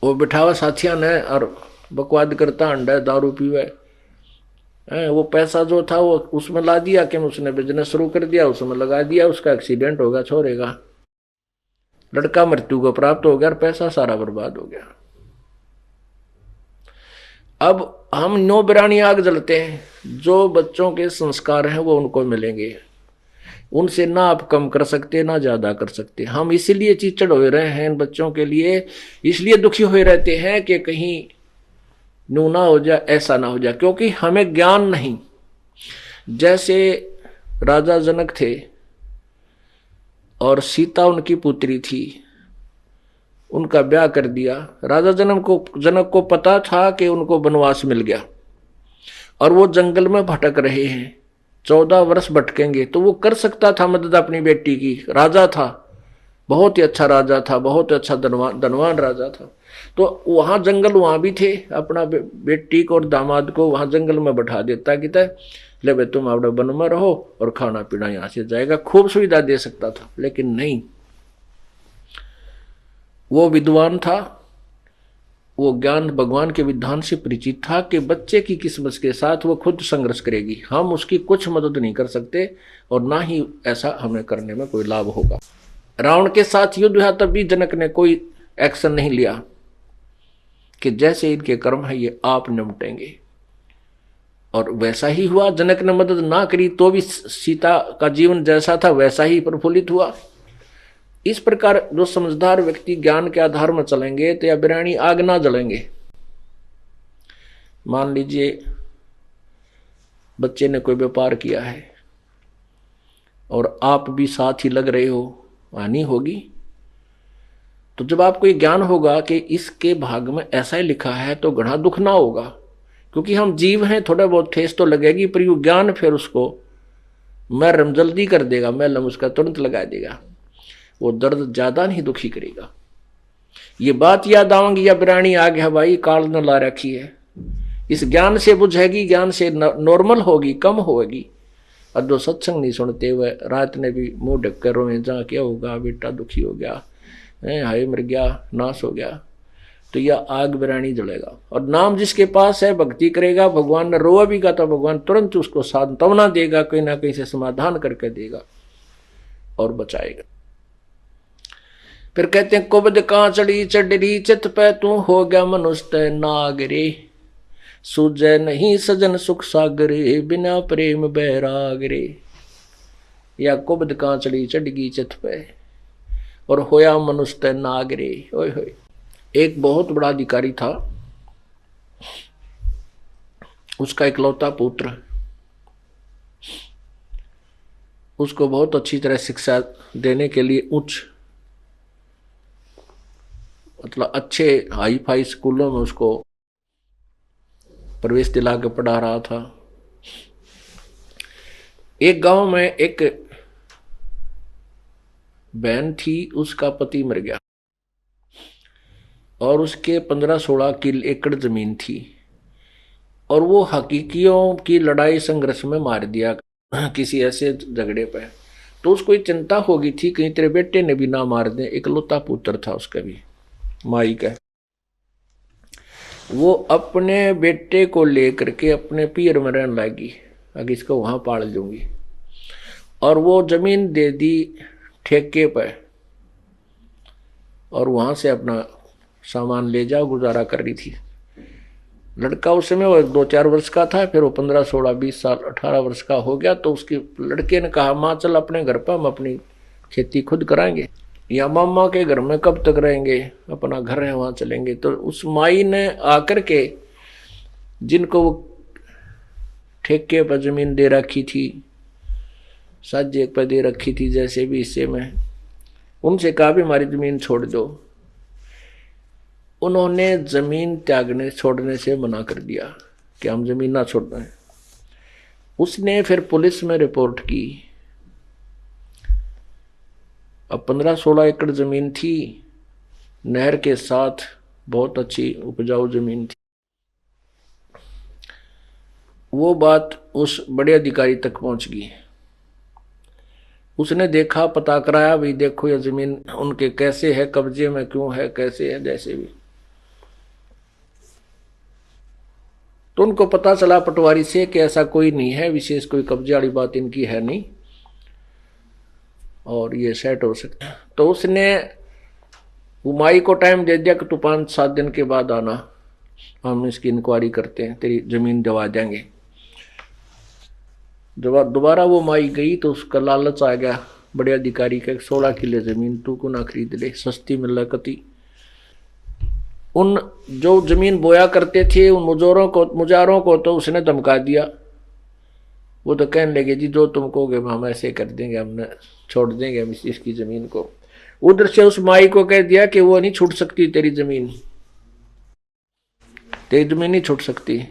वो बिठावा साथिया ने और बकवाद करता, अंडा दारू पीवे। वो पैसा जो था वो उसमें ला दिया कि उसने बिजनेस शुरू कर दिया, उसमें लगा दिया, उसका एक्सीडेंट होगा छोरे का, लड़का मृत्यु को प्राप्त हो गया और पैसा सारा बर्बाद हो गया। अब हम नो बिरानी आग जलते हैं, जो बच्चों के संस्कार हैं वो उनको मिलेंगे, उनसे ना आप कम कर सकते ना ज्यादा कर सकते। हम इसीलिए चिचड़ हो रहे हैं इन बच्चों के लिए, इसलिए दुखी हुए रहते हैं कि कहीं न्यू ना हो जाए, ऐसा ना हो जाए, क्योंकि हमें ज्ञान नहीं। जैसे राजा जनक थे और सीता उनकी पुत्री थी, उनका ब्याह कर दिया। राजा जनक को पता था कि उनको वनवास मिल गया और वो जंगल में भटक रहे हैं, 14 वर्ष भटकेंगे, तो वो कर सकता था मदद अपनी बेटी की। राजा था, बहुत ही अच्छा राजा था, बहुत अच्छा धनवान राजा था। तो वहां जंगल वहां भी थे, अपना बेटी को और दामाद को वहां जंगल में बैठा देता कि ले भाई तुम अपने वन में रहो और खाना पीना यहां से जाएगा, खूब सुविधा दे सकता था। लेकिन नहीं, वो विद्वान था, वो ज्ञान भगवान के विधान से परिचित था कि बच्चे की किस्मत के साथ वो खुद संघर्ष करेगी, हम उसकी कुछ मदद नहीं कर सकते और ना ही ऐसा हमें करने में कोई लाभ होगा। रावण के साथ युद्ध हुआ तब भी जनक ने कोई एक्शन नहीं लिया कि जैसे इनके कर्म है ये आप निपटेंगे, और वैसा ही हुआ। जनक ने मदद ना करी तो भी सीता का जीवन जैसा था वैसा ही प्रफुल्लित हुआ। इस प्रकार जो समझदार व्यक्ति ज्ञान के आधार में चलेंगे तो या बिरानी आग ना जलेंगे। मान लीजिए बच्चे ने कोई व्यापार किया है और आप भी साथ ही लग रहे हो, हानि होगी। तो जब आपको ये ज्ञान होगा कि इसके भाग में ऐसा ही लिखा है तो घना दुख ना होगा, क्योंकि हम जीव हैं, थोड़ा बहुत ठेस तो लगेगी, पर यू ज्ञान फिर उसको मरहम जल्दी कर देगा, मलहम उसका तुरंत लगा देगा, वो दर्द ज्यादा नहीं दुखी करेगा। ये बात याद आवेंगी या बिरानी आ गया भाई काल न ला रखी है, इस ज्ञान से बुझेगी, ज्ञान से नॉर्मल होगी, कम होगी। और जो सत्संग नहीं सुनते हुए रात ने भी मुंह ढक कर रोए, जहाँ क्या होगा बेटा दुखी हो गया, हाय मर गया, नाश हो गया, तो यह आग बिरानी जलेगा। और नाम जिसके पास है भक्ति करेगा, भगवान ने रोआ भी का तो भगवान तुरंत उसको सांत्वना देगा, कहीं ना कहीं से समाधान करके देगा और बचाएगा। फिर कहते हैं कुबद कांचड़ी चढ़ी चित पे तू हो गया मनुष्य नागरे, सूझे नहीं सजन सुख सागरे बिना प्रेम बैरागरे। या कुबद कांचड़ी चढ़ गई चित पे और होया मनुष्य नागरे। ओए होए, एक बहुत बड़ा अधिकारी था, उसका इकलौता पुत्र, उसको बहुत अच्छी तरह शिक्षा देने के लिए उच्च मतलब अच्छे हाई फाई स्कूलों में उसको प्रवेश दिला के पढ़ा रहा था। एक गांव में एक बहन थी, उसका पति मर गया और उसके 15-16 एकड़ जमीन थी, और वो हकीकियों की लड़ाई संघर्ष में मार दिया किसी ऐसे झगड़े पे। तो उसको चिंता होगी थी कहीं तेरे बेटे ने भी ना मार दे, इकलौता पुत्र था उसका भी माई का। वो अपने बेटे को लेकर के अपने पीर में रहने लगी, अगर इसको वहां पाल लूंगी, और वो जमीन दे दी ठेके पे और वहां से अपना सामान ले जाओ, गुजारा कर रही थी। लड़का उस समय वो 2-4 वर्ष का था, फिर वो 15, 16, 20 साल 18 वर्ष का हो गया। तो उसके लड़के ने कहा माँ चल अपने घर पर हम अपनी खेती खुद कराएंगे, या मामा के घर में कब तक रहेंगे, अपना घर है वहां चलेंगे। तो उस माई ने आकर के जिनको वो ठेके पर जमीन दे रखी थी, साझे पर दे रखी थी जैसे भी हिस्से में, उनसे कहा भी हमारी जमीन छोड़ दो। उन्होंने जमीन त्यागने छोड़ने से मना कर दिया कि हम जमीन ना छोड़ रहे हैं। उसने फिर पुलिस में रिपोर्ट की। अब 15-16 एकड़ जमीन थी, नहर के साथ बहुत अच्छी उपजाऊ जमीन थी। वो बात उस बड़े अधिकारी तक पहुंच गई। उसने देखा, पता कराया, भाई देखो ये जमीन उनके कैसे है, कब्जे में क्यों है, कैसे है, जैसे भी। तो उनको पता चला पटवारी से कि ऐसा कोई नहीं है, विशेष कोई कब्जे वाली बात इनकी है नहीं और ये सेट हो सकता है। तो उसने उमाई को टाइम दे दिया कि तू 5-7 दिन के बाद आना, हम इसकी इंक्वायरी करते हैं, तेरी जमीन दिवा देंगे। जब दोबारा वो माई गई तो उसका लालच आ गया बड़े अधिकारी का, 16 किले जमीन तू को ना खरीद ले, सस्ती मिल रहा कती। उन जो जमीन बोया करते थे उन मुजारों को तो उसने धमका दिया। वो तो कहने लगे जी जो तुम कहोगे हम ऐसे कर देंगे, हमने छोड़ देंगे हम इसकी जमीन को। उधर से उस माई को कह दिया कि वो नहीं छूट सकती तेरी जमीन नहीं छूट सकती,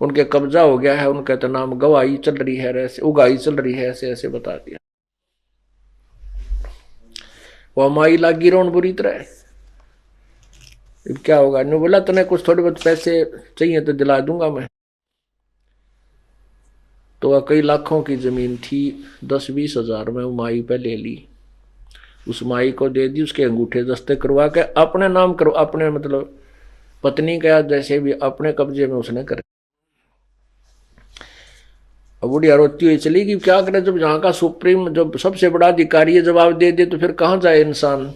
उनके कब्जा हो गया है, उनका तो नाम गवाही चल रही है, ऐसे उगाही चल रही है, ऐसे ऐसे बता दिया। वो माई लागी रोन बुरी तरह। अब क्या होगा, ने बोला तने कुछ थोड़े बहुत पैसे चाहिए तो दिला दूंगा मैं। तो वह कई लाखों की जमीन थी, 10-20 हजार में वो माई पे ले ली, उस माई को दे दी, उसके अंगूठे दस्ते करवा के अपने नाम करो, अपने मतलब पत्नी का जैसे भी अपने कब्जे में उसने कर। अब बुढ़िया रोती हुई चली गई, क्या करे, जब यहाँ का सुप्रीम जब सबसे बड़ा अधिकारी है जवाब दे दे तो फिर कहाँ जाए इंसान।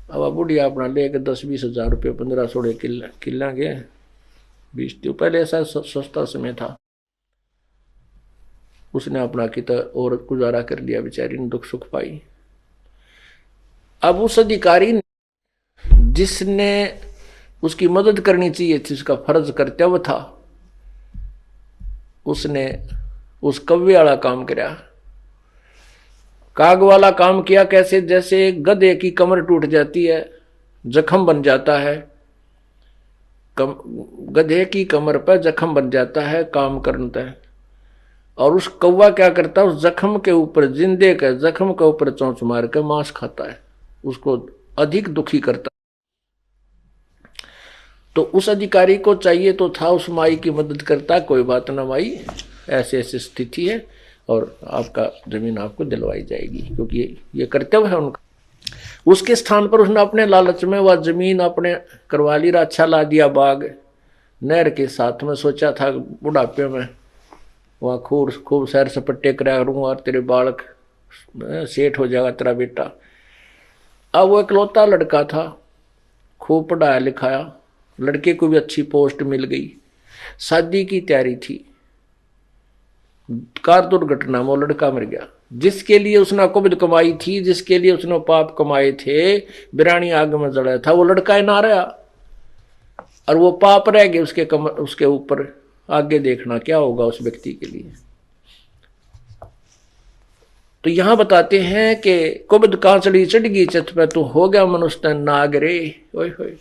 अब बुढ़िया अपना लेके 10-20 हजार रुपये 15-16 किला के 20 थे, पहले ऐसा सस्ता समय था, उसने अपना किता और गुजारा कर लिया, बेचारी ने दुख सुख पाई। अब उस अधिकारी ने जिसने उसकी मदद करनी चाहिए थी, उसका फर्ज कर्तव्य था, उसने उस कव्वे वाला काम किया, काग वाला काम किया। कैसे, जैसे गधे की कमर टूट जाती है, जख्म बन जाता है, गधे की कमर पर जख्म बन जाता है काम करता है, और उस कौवा क्या करता है, उस जख्म के ऊपर, जिंदे के जख्म के ऊपर चोंच मार के मांस खाता है, उसको अधिक दुखी करता। तो उस अधिकारी को चाहिए तो था उस माई की मदद करता, कोई बात ना माई ऐसी ऐसी स्थिति है और आपका जमीन आपको दिलवाई जाएगी, क्योंकि ये कर्तव्य है उनका। उसके स्थान पर उसने अपने लालच में वह जमीन अपने करवा ली, अच्छा ला दिया बाग नहर के साथ में। सोचा था बुढ़ापे में वहाँ खूब सैर सपट्टे करा करूँगा और तेरे बालक सेठ हो जाएगा तेरा बेटा। अब वो इकलौता लड़का था, खूब पढ़ाया लिखाया, लड़के को भी अच्छी पोस्ट मिल गई, शादी की तैयारी थी, कार दुर्घटना में वो लड़का मर गया। जिसके लिए उसने कुबद कमाई थी, जिसके लिए उसने पाप कमाए थे, बिरानी आग में जड़ा था, वो लड़का ही ना रहा और वो पाप रह गए उसके ऊपर। आगे देखना क्या होगा उस व्यक्ति के लिए। तो यहां बताते हैं कि कुबद कांचड़ी चढ़ गई चत पे, तो हो गया मनुष्य नाग रे, ओए होए।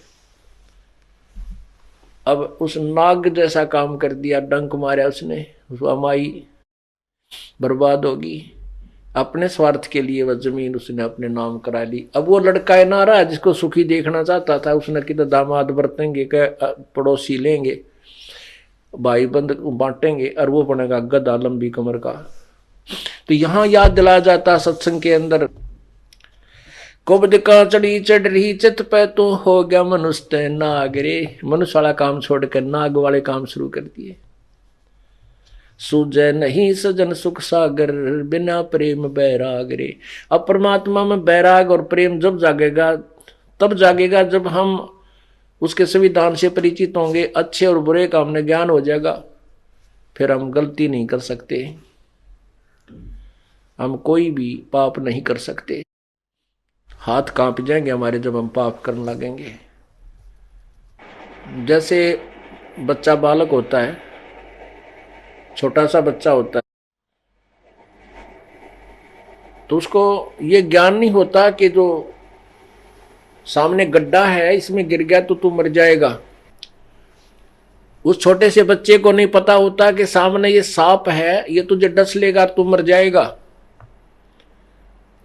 अब उस नाग जैसा काम कर दिया, डंक मारा उसने, उस माई बर्बाद होगी। अपने स्वार्थ के लिए वह जमीन उसने अपने नाम करा ली। अब वो लड़का है ना रहा जिसको सुखी देखना चाहता था, उसने किधर दामाद बरतेंगे, पड़ोसी लेंगे, भाई बंद बांटेंगे, और वो बनेगा गधा लंबी कमर का। तो यहां याद दिलाया जाता सत्संग के अंदर, कुबद कांचड़ी चढ़ रही चित पे, तो हो गया मनुष्य नाग रे। मनुष्य वाला काम छोड़कर नाग वाले काम शुरू कर दिए। सूझे नहीं सजन सुख सागर, बिना प्रेम बैराग रे। अब परमात्मा में बैराग और प्रेम जब जागेगा, तब जागेगा जब हम उसके संविधान से परिचित होंगे, अच्छे और बुरे का हमने ज्ञान हो जाएगा, फिर हम गलती नहीं कर सकते, हम कोई भी पाप नहीं कर सकते। हाथ कांप जाएंगे हमारे जब हम पाप करने लगेंगे। जैसे बच्चा बालक होता है, छोटा सा बच्चा होता है, तो उसको ये ज्ञान नहीं होता कि जो सामने गड्ढा है इसमें गिर गया तो तू मर जाएगा। उस छोटे से बच्चे को नहीं पता होता कि सामने ये सांप है, ये तुझे डस लेगा तू मर जाएगा।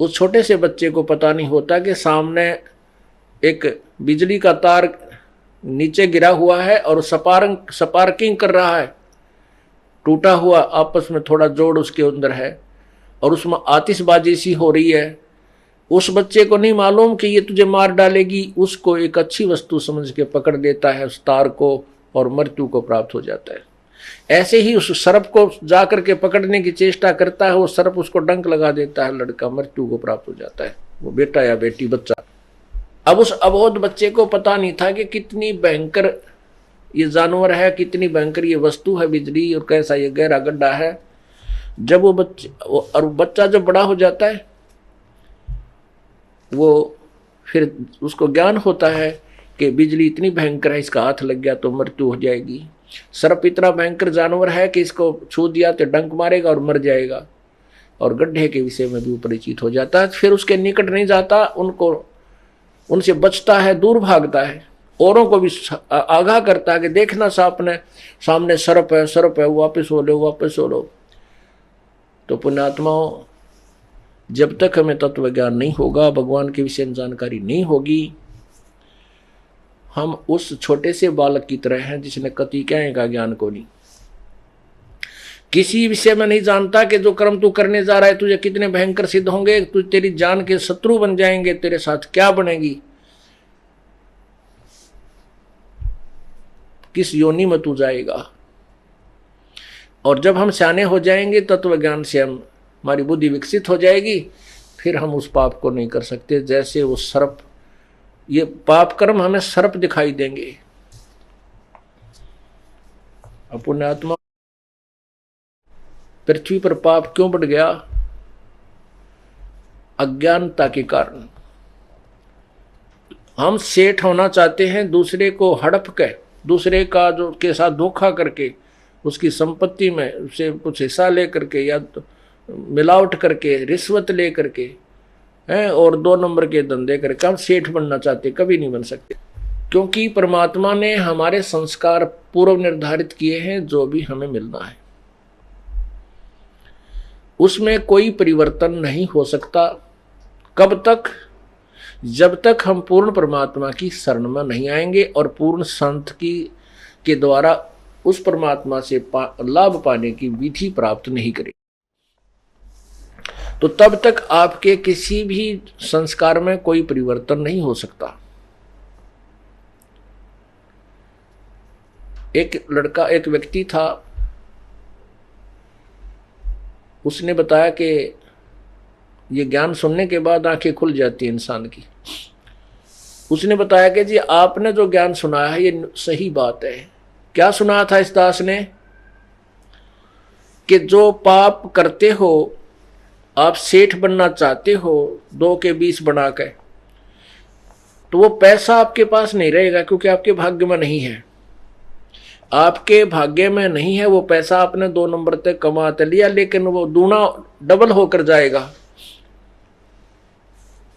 उस छोटे से बच्चे को पता नहीं होता कि सामने एक बिजली का तार नीचे गिरा हुआ है और स्पार्किंग कर रहा है, टूटा हुआ आपस में थोड़ा जोड़ उसके अंदर है, और उसमें आतिशबाजी सी हो रही है, उस बच्चे को नहीं मालूम कि ये तुझे मार डालेगी, उसको एक अच्छी वस्तु समझ के पकड़ देता है उस तार को और मृत्यु को प्राप्त हो जाता है। ऐसे ही उस सर्प को जाकर के पकड़ने की चेष्टा करता है, वो सर्प उसको डंक लगा देता है, लड़का मृत्यु को प्राप्त हो जाता है, वो बेटा या बेटी बच्चा। अब उस अबोध बच्चे को पता नहीं था कि कितनी भयंकर ये जानवर है, कितनी भयंकर ये वस्तु है बिजली, और कैसा ये गहरा गड्ढा है। जब वो बच्चा जब बड़ा हो जाता है, वो फिर उसको ज्ञान होता है कि बिजली इतनी भयंकर है, इसका हाथ लग गया तो मृत्यु हो जाएगी। सर्प इतना भयंकर जानवर है कि इसको छू दिया तो डंक मारेगा और मर जाएगा, और गड्ढे के विषय में भी परिचित हो जाता है। फिर उसके निकट नहीं जाता, उनसे बचता है, दूर भागता है, औरों को भी आगाह करता है कि देखना सामने सर्प है, वापस हो लो, वापस हो लो। तो पुण्यात्माओं, जब तक हमें तत्व ज्ञान नहीं होगा, भगवान के विषय में जानकारी नहीं होगी, हम उस छोटे से बालक की तरह हैं जिसने कतिकाएं का ज्ञान को नहीं, किसी विषय में नहीं जानता कि जो कर्म तू करने जा रहा है तुझे कितने भयंकर सिद्ध होंगे, तू तेरी जान के शत्रु बन जाएंगे, तेरे साथ क्या बनेगी, किस योनि में तू जाएगा। और जब हम सियाने हो जाएंगे, तत्व ज्ञान से हमारी बुद्धि विकसित हो जाएगी, फिर हम उस पाप को नहीं कर सकते। जैसे वो सर्प, ये पाप कर्म हमें सर्प दिखाई देंगे। पुण्यात्मा, पृथ्वी पर पाप क्यों बढ़ गया? अज्ञानता के कारण। हम सेठ होना चाहते हैं, दूसरे को हड़प के, दूसरे का जो के साथ धोखा करके, उसकी संपत्ति में उसे कुछ हिस्सा ले करके या तो मिलावट करके, रिश्वत ले करके हैं, और 2 नंबर के धंधे करके हम सेठ बनना चाहते, कभी नहीं बन सकते। क्योंकि परमात्मा ने हमारे संस्कार पूर्व निर्धारित किए हैं, जो भी हमें मिलना है उसमें कोई परिवर्तन नहीं हो सकता। कब तक? जब तक हम पूर्ण परमात्मा की शरण में नहीं आएंगे और पूर्ण संत के द्वारा उस परमात्मा से लाभ पाने की विधि प्राप्त नहीं करेंगे, तो तब तक आपके किसी भी संस्कार में कोई परिवर्तन नहीं हो सकता। एक व्यक्ति था, उसने बताया कि ये ज्ञान सुनने के बाद आंखें खुल जाती है इंसान की। उसने बताया कि जी आपने जो ज्ञान सुनाया है ये सही बात है। क्या सुनाया था इस दास ने? कि जो पाप करते हो, आप सेठ बनना चाहते हो 2 के 20 बना के, तो वो पैसा आपके पास नहीं रहेगा, क्योंकि आपके भाग्य में नहीं है। आपके भाग्य में नहीं है वो पैसा, आपने 2 नंबर तक कमा तो लिया, लेकिन वो दूना डबल होकर जाएगा।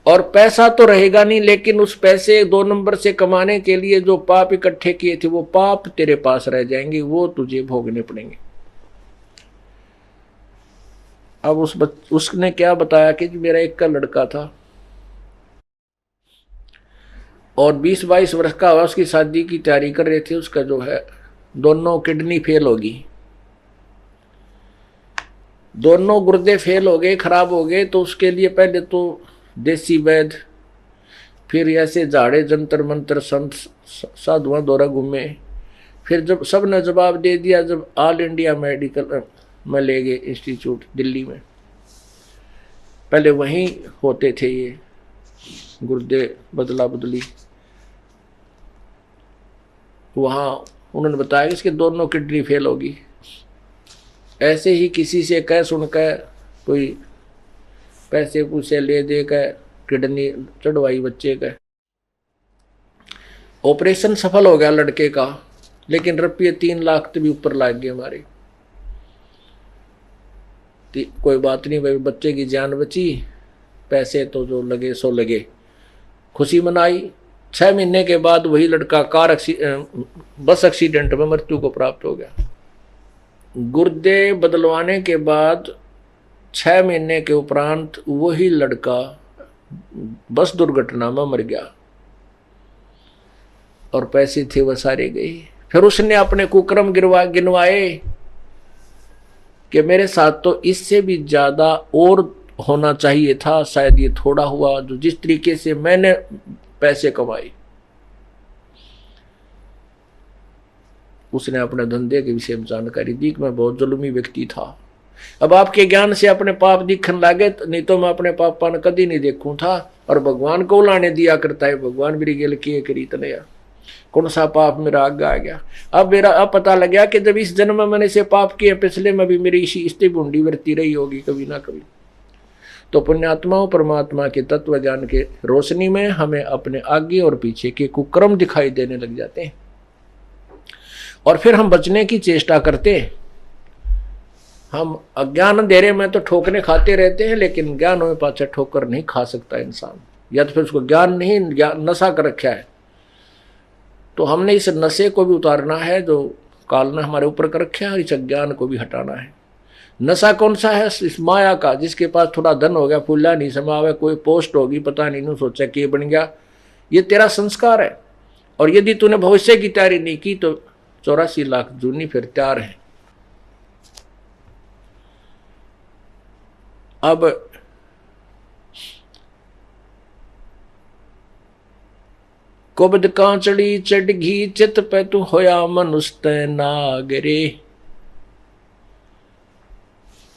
और पैसा तो रहेगा नहीं, लेकिन उस पैसे 2 नंबर से कमाने के लिए जो पाप इकट्ठे किए थे, वो पाप तेरे पास रह जाएंगे, वो तुझे भोगने पड़ेंगे। अब उसने क्या बताया कि मेरा एक का लड़का था और 20-22 वर्ष का हुआ, उसकी शादी की तैयारी कर रहे थे। उसका जो है दोनों किडनी फेल होगी, दोनों गुर्दे फेल हो गए, खराब हो गए। तो उसके लिए पहले तो देसी वैद्य, फिर ऐसे झाड़े जंतर मंतर संत साधुआं दौरा घूमे। फिर जब सब ने जवाब दे दिया, जब ऑल इंडिया मेडिकल में ले गए इंस्टीट्यूट दिल्ली में, पहले वहीं होते थे ये गुर्दे बदला बदली, वहाँ उन्होंने बताया कि इसके दोनों किडनी फेल होगी। ऐसे ही किसी से कह सुनकर कोई पैसे पूसे ले दे कर किडनी चढ़वाई बच्चे का। ऑपरेशन सफल हो गया लड़के का, लेकिन रुपये 3 लाख तो भी ऊपर लाग गए हमारे। कोई बात नहीं भाई, बच्चे की जान बची, पैसे तो जो लगे सो लगे, खुशी मनाई। 6 महीने के बाद वही लड़का बस एक्सीडेंट में मृत्यु को प्राप्त हो गया। गुर्दे बदलवाने के बाद 6 महीने के उपरांत वही लड़का बस दुर्घटना में मर गया और पैसे थे वह सारे गए। फिर उसने अपने कुकर्म गिनवाए कि मेरे साथ तो इससे भी ज्यादा और होना चाहिए था, शायद ये थोड़ा हुआ। जो जिस तरीके से मैंने पैसे कमाए, उसने अपने धंधे के विषय में जानकारी दी कि मैं बहुत जुल्मी व्यक्ति था। अब आपके ज्ञान से अपने पाप दिखने लगे, नहीं तो मैं अपने पापा ने कभी नहीं देखूं था। और भगवान को लाने दिया करता है, भगवान मेरी गेल किए करी तने, कौन सा पाप मेरा आगे आ गया। अब पता लग गया कि जब इस जन्म में मैंने से पाप किए, पिछले में भी मेरी इसी स्थिति बूंदी वरती रही होगी कभी ना कभी। तो पुण्यात्माओं, परमात्मा के तत्व ज्ञान के रोशनी में हमें अपने आगे और पीछे के कुकर्म दिखाई देने लग जाते हैं, और फिर हम बचने की चेष्टा करते हैं। हम अज्ञान अंधेरे में तो ठोकरे खाते रहते हैं, लेकिन ज्ञान में पाछा ठोकर नहीं खा सकता इंसान, या तो फिर उसको ज्ञान नहीं, नशा कर रखा है। तो हमने इस नशे को भी उतारना है जो काल ने हमारे ऊपर कर रखा है, और इस अज्ञान को भी हटाना है। नशा कौन सा है? इस माया का। जिसके पास थोड़ा धन हो गया, फूला नहीं समावे, कोई पोस्ट होगी, पता नहीं सोचा कि बन गया, ये तेरा संस्कार है। और यदि तूने भविष्य की तैयारी नहीं की तो 84 लाख जूनी फिर तैयार है। अब कुबद कांचड़ी चढ़ घी चित पे तू होया मनुष्य नागरे।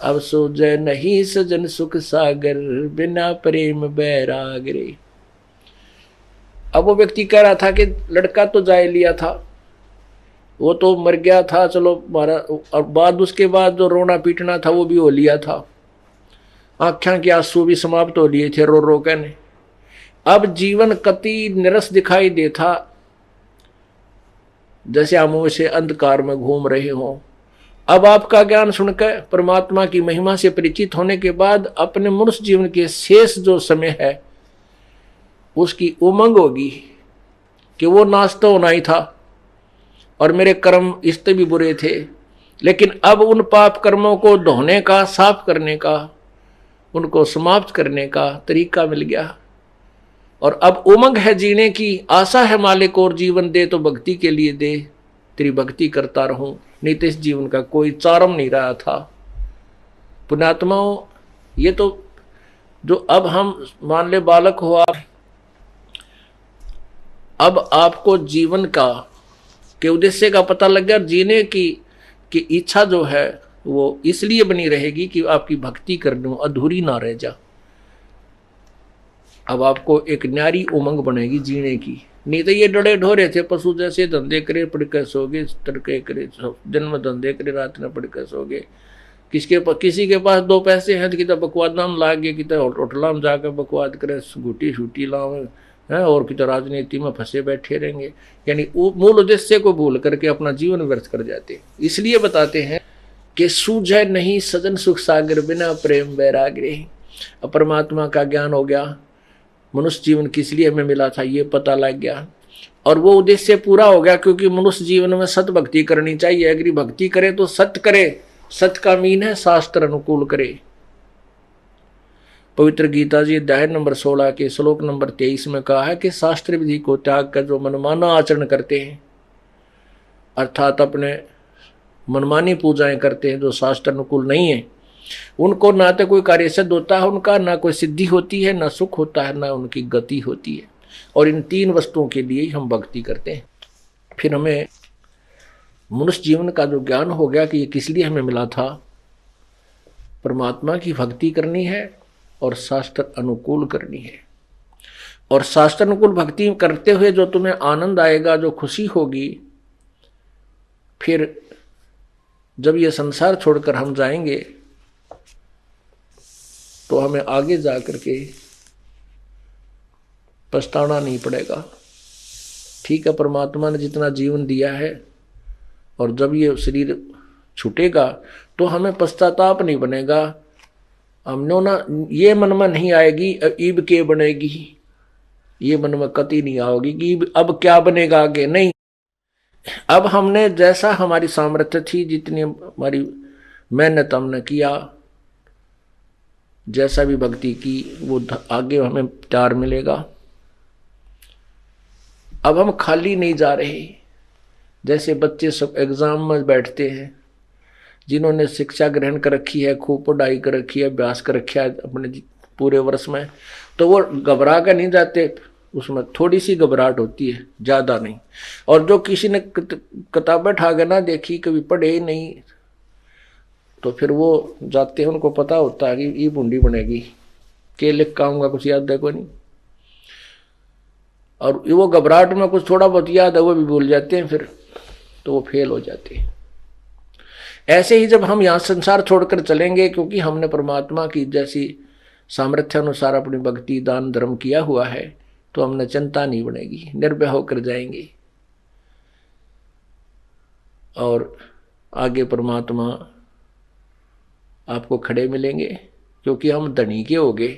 अब सोजे नहीं सजन सुख सागर बिना प्रेम बैरागरे। अब वो व्यक्ति कह रहा था कि लड़का तो जाए लिया था, वो तो मर गया था, चलो मारा, और बाद उसके बाद जो रोना पीटना था वो भी हो लिया था, आँखों के आंसू भी समाप्त हो लिए थे रो रो कहने। अब जीवन कति निरस दिखाई देता, जैसे हम वैसे अंधकार में घूम रहे हों। अब आपका ज्ञान सुनकर, परमात्मा की महिमा से परिचित होने के बाद, अपने मनुष्य जीवन के शेष जो समय है उसकी उमंग होगी कि वो नाश तो होना ही था, और मेरे कर्म इससे भी बुरे थे, लेकिन अब उन पाप कर्मों को धोने का, साफ करने का, उनको समाप्त करने का तरीका मिल गया। और अब उमंग है जीने की, आशा है मालिक और जीवन दे तो भक्ति के लिए दे, तेरी भक्ति करता रहूं, नहीं तो इस जीवन का कोई चारम नहीं रहा था। पुण्यात्माओं, ये तो जो अब हम मान ले बालक हो आप, अब आपको जीवन का के उद्देश्य का पता लग गया। जीने की इच्छा जो है वो इसलिए बनी रहेगी कि आपकी भक्ति करने अधूरी ना रह जा। अब आपको एक न्यारी उमंग बनेगी जीने की। नहीं तो ये डरे ढोरे थे पशु जैसे, धंधे करे पड़ के सोगे, तड़के करे, दिन में धंधे करे, रात में पड़ के सोगे। किसी के पास 2 पैसे हैं तो कितना बकवाद नाम लागे, कितना होटल में जाकर बकवाद करे, घूटी शूटी लाओ है, और कितना राजनीति में फंसे बैठे रहेंगे। यानी मूल उद्देश्य को भूल करके अपना जीवन व्यर्थ कर जाते। इसलिए बताते हैं कि सूझे नहीं सजन सुख सागर बिना प्रेम वैराग्य। अब परमात्मा का ज्ञान हो गया, मनुष्य जीवन किस लिए हमें मिला था ये पता लग गया, और वो उद्देश्य पूरा हो गया। क्योंकि मनुष्य जीवन में सत भक्ति करनी चाहिए। अगर भक्ति करे तो सत्य करे, सत्य का मीन है शास्त्र अनुकूल करे। पवित्र गीता जी अध्याय नंबर 16 के श्लोक नंबर 23 में कहा है कि शास्त्र विधि को त्याग कर जो मनमाना आचरण करते हैं, अर्थात अपने मनमानी पूजाएं करते हैं जो शास्त्र अनुकूल नहीं है, उनको ना तो कोई कार्य सिद्ध होता है, उनका ना कोई सिद्धि होती है, ना सुख होता है, ना उनकी गति होती है। और इन 3 वस्तुओं के लिए हम भक्ति करते हैं। फिर हमें मनुष्य जीवन का जो ज्ञान हो गया कि ये किस लिए हमें मिला था, परमात्मा की भक्ति करनी है और शास्त्र अनुकूल करनी है। और शास्त्र अनुकूल भक्ति करते हुए जो तुम्हें आनंद आएगा, जो खुशी होगी, फिर जब ये संसार छोड़कर हम जाएंगे तो हमें आगे जा करके पछताना नहीं पड़ेगा। ठीक है, परमात्मा ने जितना जीवन दिया है, और जब ये शरीर छूटेगा तो हमें पश्चाताप नहीं बनेगा। हमने ना ये मन में नहीं आएगी ईब के बनेगी, ये मन में कति नहीं आओगी कि अब क्या बनेगा आगे, नहीं। अब हमने जैसा हमारी सामर्थ्य थी, जितनी हमारी मेहनत हमने किया, जैसा भी भक्ति की, वो आगे हमें प्यार मिलेगा। अब हम खाली नहीं जा रहे। जैसे बच्चे सब एग्जाम में बैठते हैं, जिन्होंने शिक्षा ग्रहण कर रखी है, खूब पढ़ाई कर रखी है, अभ्यास कर रखा है अपने पूरे वर्ष में, तो वो घबरा कर नहीं जाते, उसमें थोड़ी सी घबराहट होती है, ज़्यादा नहीं। और जो किसी ने किताबें ठाके ना देखी, कभी पढ़े ही नहीं, तो फिर वो जाते हैं, उनको पता होता है कि ये बूंदी बनेगी, के लिख का आऊँगा, कुछ याद देखो नहीं, और वो घबराहट में कुछ थोड़ा बहुत याद है वो भी भूल जाते हैं, फिर तो वो फेल हो जाते हैं। ऐसे ही जब हम यहाँ संसार छोड़कर चलेंगे, क्योंकि हमने परमात्मा की जैसी सामर्थ्य अनुसार अपनी भक्ति दान धर्म किया हुआ है, तो हमने चिंता नहीं बनेगी, निर्भय होकर जाएंगे। और आगे परमात्मा आपको खड़े मिलेंगे, क्योंकि हम धनी के हो गए,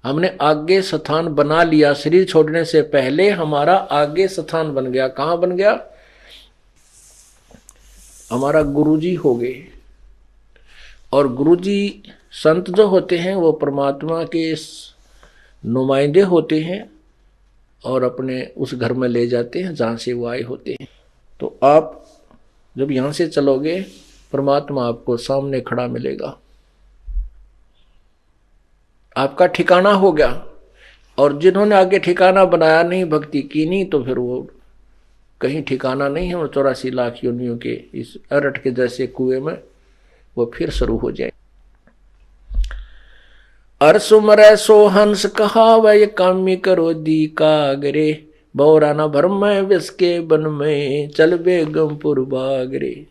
हमने आगे स्थान बना लिया। शरीर छोड़ने से पहले हमारा आगे स्थान बन गया। कहाँ बन गया? हमारा गुरुजी हो गए। और गुरुजी संत जो होते हैं वो परमात्मा के नुमाइंदे होते हैं, और अपने उस घर में ले जाते हैं जहाँ से वो आए होते हैं। तो आप जब यहाँ से चलोगे, परमात्मा आपको सामने खड़ा मिलेगा, आपका ठिकाना हो गया। और जिन्होंने आगे ठिकाना बनाया नहीं, भक्ति की नहीं, तो फिर वो कहीं ठिकाना नहीं है, वो 84 लाख योनियों के इस अरट के जैसे कुएं में वो फिर शुरू हो जाए। अरसुमर सो हंस कहा वह कामी करो दी कागरे, बौरा न भरम में विष के बन में चल बेगमपुर बागरे।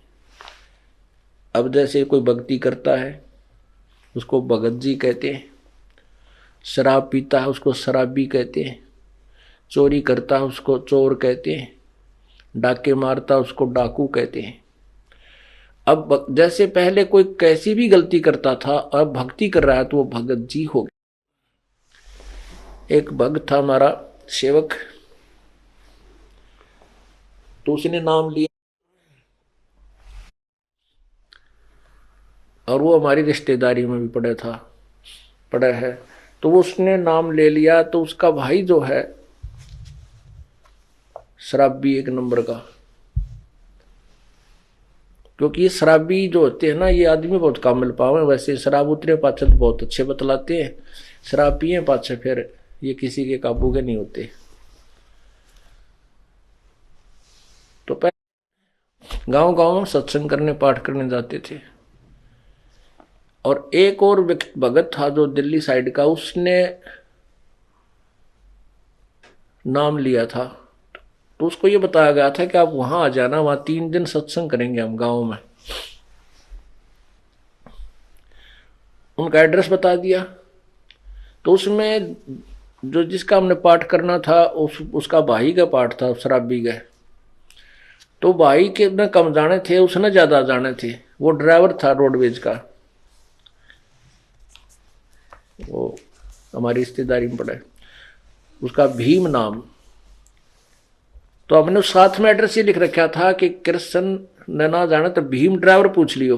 अब जैसे कोई भक्ति करता है उसको भगत जी कहते हैं, शराब पीता है उसको शराबी कहते हैं, चोरी करता है उसको चोर कहते हैं, डाके मारता है उसको डाकू कहते हैं। अब जैसे पहले कोई कैसी भी गलती करता था, अब भक्ति कर रहा है तो वो भगत जी हो गए। एक भक्त था हमारा सेवक, तो उसने नाम लिया, और वो हमारी रिश्तेदारी में भी पड़ा है, तो वो उसने नाम ले लिया। तो उसका भाई जो है शराबी एक नंबर का, क्योंकि ये शराबी जो होते हैं ना, ये आदमी बहुत कम मिल पावे। वैसे शराब उतरे पाछे तो बहुत अच्छे बतलाते हैं, शराब पिए पाछे फिर ये किसी के काबू के नहीं होते। तो पहले गांव गांव में सत्संग करने पाठ करने जाते थे। और एक और भगत था जो दिल्ली साइड का, उसने नाम लिया था। तो उसको ये बताया गया था कि आप वहां आ जाना, वहां 3 दिन सत्संग करेंगे हम गांव में। उनका एड्रेस बता दिया। तो उसमें जो जिसका हमने पाठ करना था, उसका भाई का पाठ था, शराबी का। तो भाई के ने कम जाने थे, उसने ज्यादा जाने थे। वो ड्राइवर था रोडवेज का, वो हमारी रिश्तेदारी में पड़ा है, उसका भीम नाम। तो हमने उस साथ में एड्रेस ये लिख रखा था कि कृष्ण ने ना जाना तो भीम ड्राइवर पूछ लियो।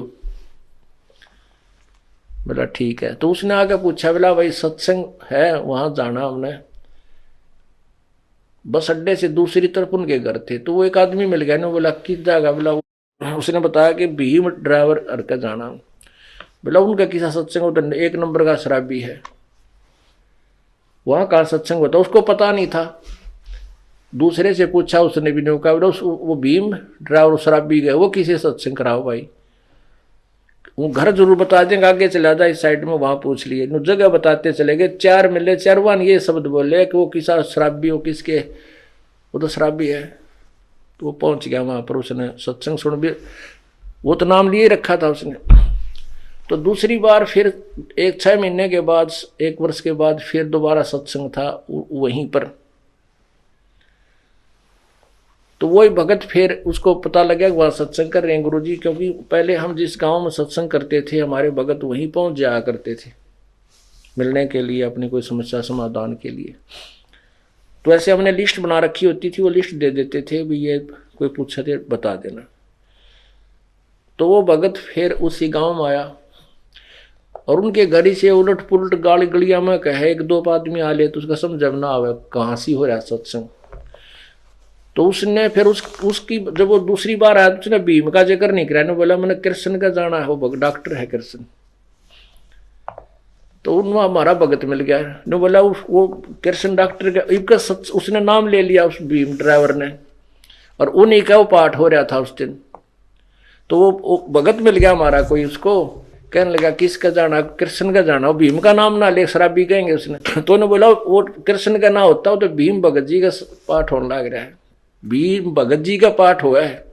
बोला ठीक है। तो उसने आके पूछा, बोला भाई सत्संग है वहां जाना हमने। बस अड्डे से दूसरी तरफ उनके घर थे। तो वो एक आदमी मिल गया ना, बोला किस जगह? बोला उसने बताया कि भीम ड्राइवर हरके जाना। बोला उनका किसा सत्संग होता? एक नंबर का शराबी है, वहां का सत्संग होता। उसको पता नहीं था, दूसरे से पूछा, उसने भी नहीं कहा। बोला वो भीम ड्राइवर शराबी गए, वो किसी सत्संग कराओ भाई। वो घर जरूर बता देंगे, आगे चला जाए इस साइड में, वहां पूछ लिए। जगह बताते चले गए, 4 मिले, 4 ये शब्द बोले कि वो किसा शराबी हो, किसके, वो तो शराबी है। तो वो पहुंच गया वहां पर, उसने सत्संग सुन भी, वो तो नाम लिए रखा था उसने। तो दूसरी बार फिर 6 महीने के बाद, 1 वर्ष के बाद फिर दोबारा सत्संग था वहीं पर। तो वही भगत फिर उसको पता लगा कि वहाँ सत्संग कर रहे हैं गुरुजी, क्योंकि पहले हम जिस गांव में सत्संग करते थे, हमारे भगत वहीं पहुंच जाया करते थे मिलने के लिए, अपनी कोई समस्या समाधान के लिए। तो ऐसे हमने लिस्ट बना रखी होती थी, वो लिस्ट दे देते थे भी, ये कोई पूछे थे बता देना। तो वो भगत फिर उसी गाँव में आया, और उनके घर से उलट पुलट गाली गलिया में कहे 1-2 आदमी आ ले, तो उसका समझ ना आवे कहाँ सी हो रहा सत्संग। तो उसने फिर उसकी जब वो दूसरी बार आया तो उसने भीम का जिक्र नहीं किया, बोला मैंने कृष्ण का जाना है, वो डॉक्टर है कृष्ण। तो उनमें हमारा भगत मिल गया, ने बोला वो कृष्ण डॉक्टर का उसने नाम ले लिया उस भीम ड्राइवर ने, और उन्हीं का वो पाठ हो रहा था उस दिन। तो वो भगत मिल गया हमारा कोई, उसको कहने लगा किसका जाना, कृष्ण का जाना, भीम का नाम ना ले शराबी कहेंगे उसने। तो उन्हें बोला वो कृष्ण का ना होता, वो तो भीम भगत जी का पाठ होने लग रहा है, भीम भगत जी का पाठ हुआ है।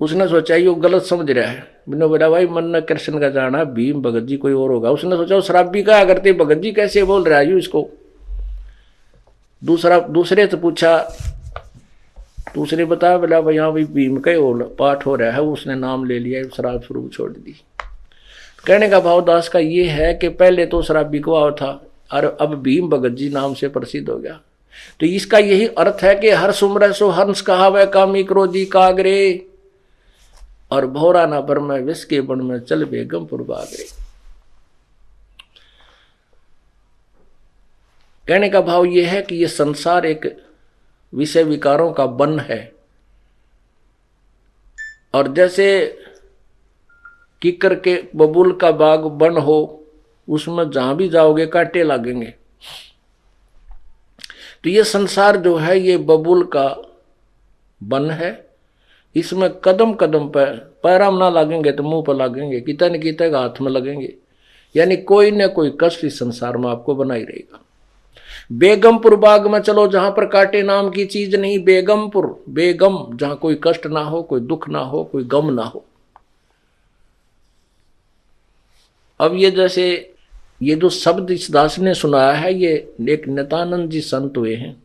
उसने सोचा ये गलत समझ रहा है, मैंने बोला भाई मन न कृष्ण का जाना, भीम भगत जी कोई और होगा। उसने सोचा शराबी का करते भगत जी कैसे बोल रहा है इसको। दूसरे से पूछा, दूसरे बताया, बोला भाई हाँ भाई भीम का पाठ हो रहा है, उसने नाम ले लिया, शराब स्वरूप छोड़ दी। कहने का भाव दास का ये है कि पहले तो शराबी को आओ था और अब भीम भगत जी नाम से प्रसिद्ध हो गया। तो इसका यही अर्थ है कि हर सुमर सो हंस कहावे, कामी क्रोधी कागरे, और भौरा ना भर में विष के बन में चल बेगमपुर बागरे। कहने का भाव यह है कि यह संसार एक विषय विकारों का वन है, और जैसे किकर के बबूल का बाग वन हो, उसमें जहां भी जाओगे कांटे लगेंगे। तो ये संसार जो है ये बबूल का वन है, इसमें कदम कदम पर पैराम ना लगेंगे तो मुंह पर लगेंगे, कितने न कितने हाथ में लगेंगे, यानी कोई न कोई कष्ट इस संसार में आपको बनाई रहेगा। बेगमपुर बाग में चलो जहां पर कांटे नाम की चीज नहीं, बेगमपुर, बेगम जहां कोई कष्ट ना हो, कोई दुख ना हो, कोई गम ना हो। अब ये जैसे ये जो शब्द इस दास ने सुनाया है, ये एक नित्यानंद जी संत हुए हैं,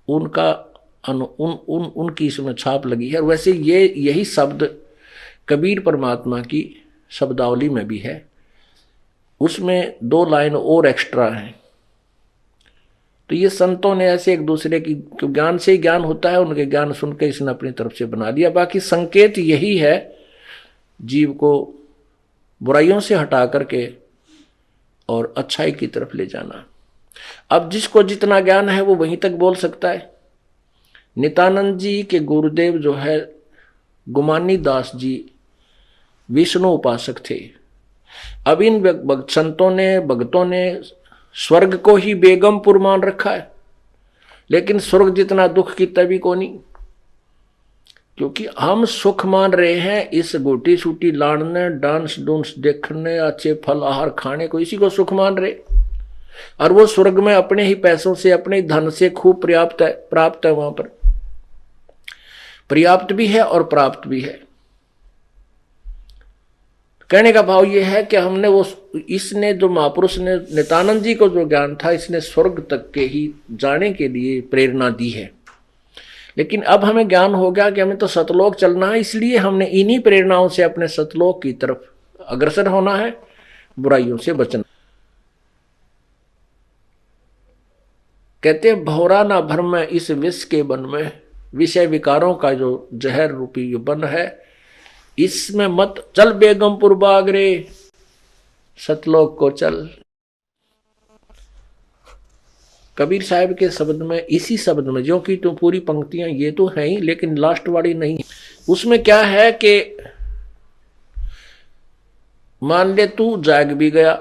उनका उनकी इसमें छाप लगी है। और वैसे ये यही शब्द कबीर परमात्मा की शब्दावली में भी है, उसमें 2 लाइन और एक्स्ट्रा हैं। तो ये संतों ने ऐसे एक दूसरे की ज्ञान से ही ज्ञान होता है, उनके ज्ञान सुन के इसने अपनी तरफ से बना दिया। बाकी संकेत यही है जीव को बुराइयों से हटा करके और अच्छाई की तरफ ले जाना। अब जिसको जितना ज्ञान है वो वहीं तक बोल सकता है। नित्यानंद जी के गुरुदेव जो है गुमानी दास जी विष्णु उपासक थे। अब इन संतों ने भक्तों ने स्वर्ग को ही बेगमपुर मान रखा है, लेकिन स्वर्ग जितना दुख की तभी को नहीं, क्योंकि हम सुख मान रहे हैं इस गोटी सूटी लाड़ने, डांस डूंस देखने, अच्छे फल आहार खाने को, इसी को सुख मान रहे। और वो स्वर्ग में अपने ही पैसों से, अपने धन से खूब प्राप्त है, वहां पर पर्याप्त भी है और प्राप्त भी है। कहने का भाव यह है कि हमने वो, इसने जो महापुरुष ने नित्यानंद जी को जो ज्ञान था, इसने स्वर्ग तक के ही जाने के लिए प्रेरणा दी है। लेकिन अब हमें ज्ञान हो गया कि हमें तो सतलोक चलना है, इसलिए हमने इन्हीं प्रेरणाओं से अपने सतलोक की तरफ अग्रसर होना है, बुराइयों से बचना। कहते हैं भौरा ना भर में इस विष के वन में, विषय विकारों का जो जहर रूपी वन है, इसमें मत चल बेगमपुर बागरे, सतलोक को चल। कबीर साहब के शब्द में, इसी शब्द में, जो कि तो पूरी पंक्तियां ये तो हैं ही, लेकिन लास्ट वाली नहीं, उसमें क्या है कि मान ले तू जाग भी गया,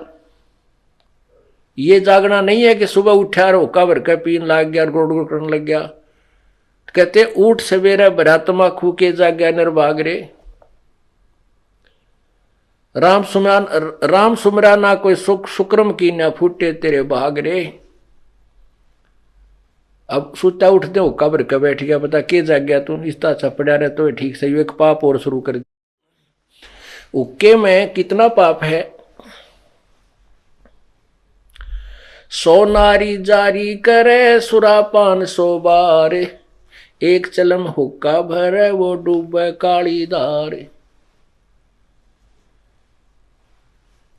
ये जागना नहीं है कि सुबह उठा रोका भर के पीन लग गया, गुड़ गुड़ करने लग गया। कहते उठ सवेरे भरात्मा खू के जाग्या निर्भाग रे, राम सुमरा ना कोई सुख, शुक्रम की ना फूटे तेरे भाग रे। अब सुता उठते हो कब्र का बैठ गया, पता के जाग गया तू, इस तरह पड़ा रहे तो ठीक सही, एक पाप और शुरू कर दिया। उके में कितना पाप है, सो नारी जारी करे सुरापान 100 बार, एक चलम हुक्का भरे वो डूबे काली धार।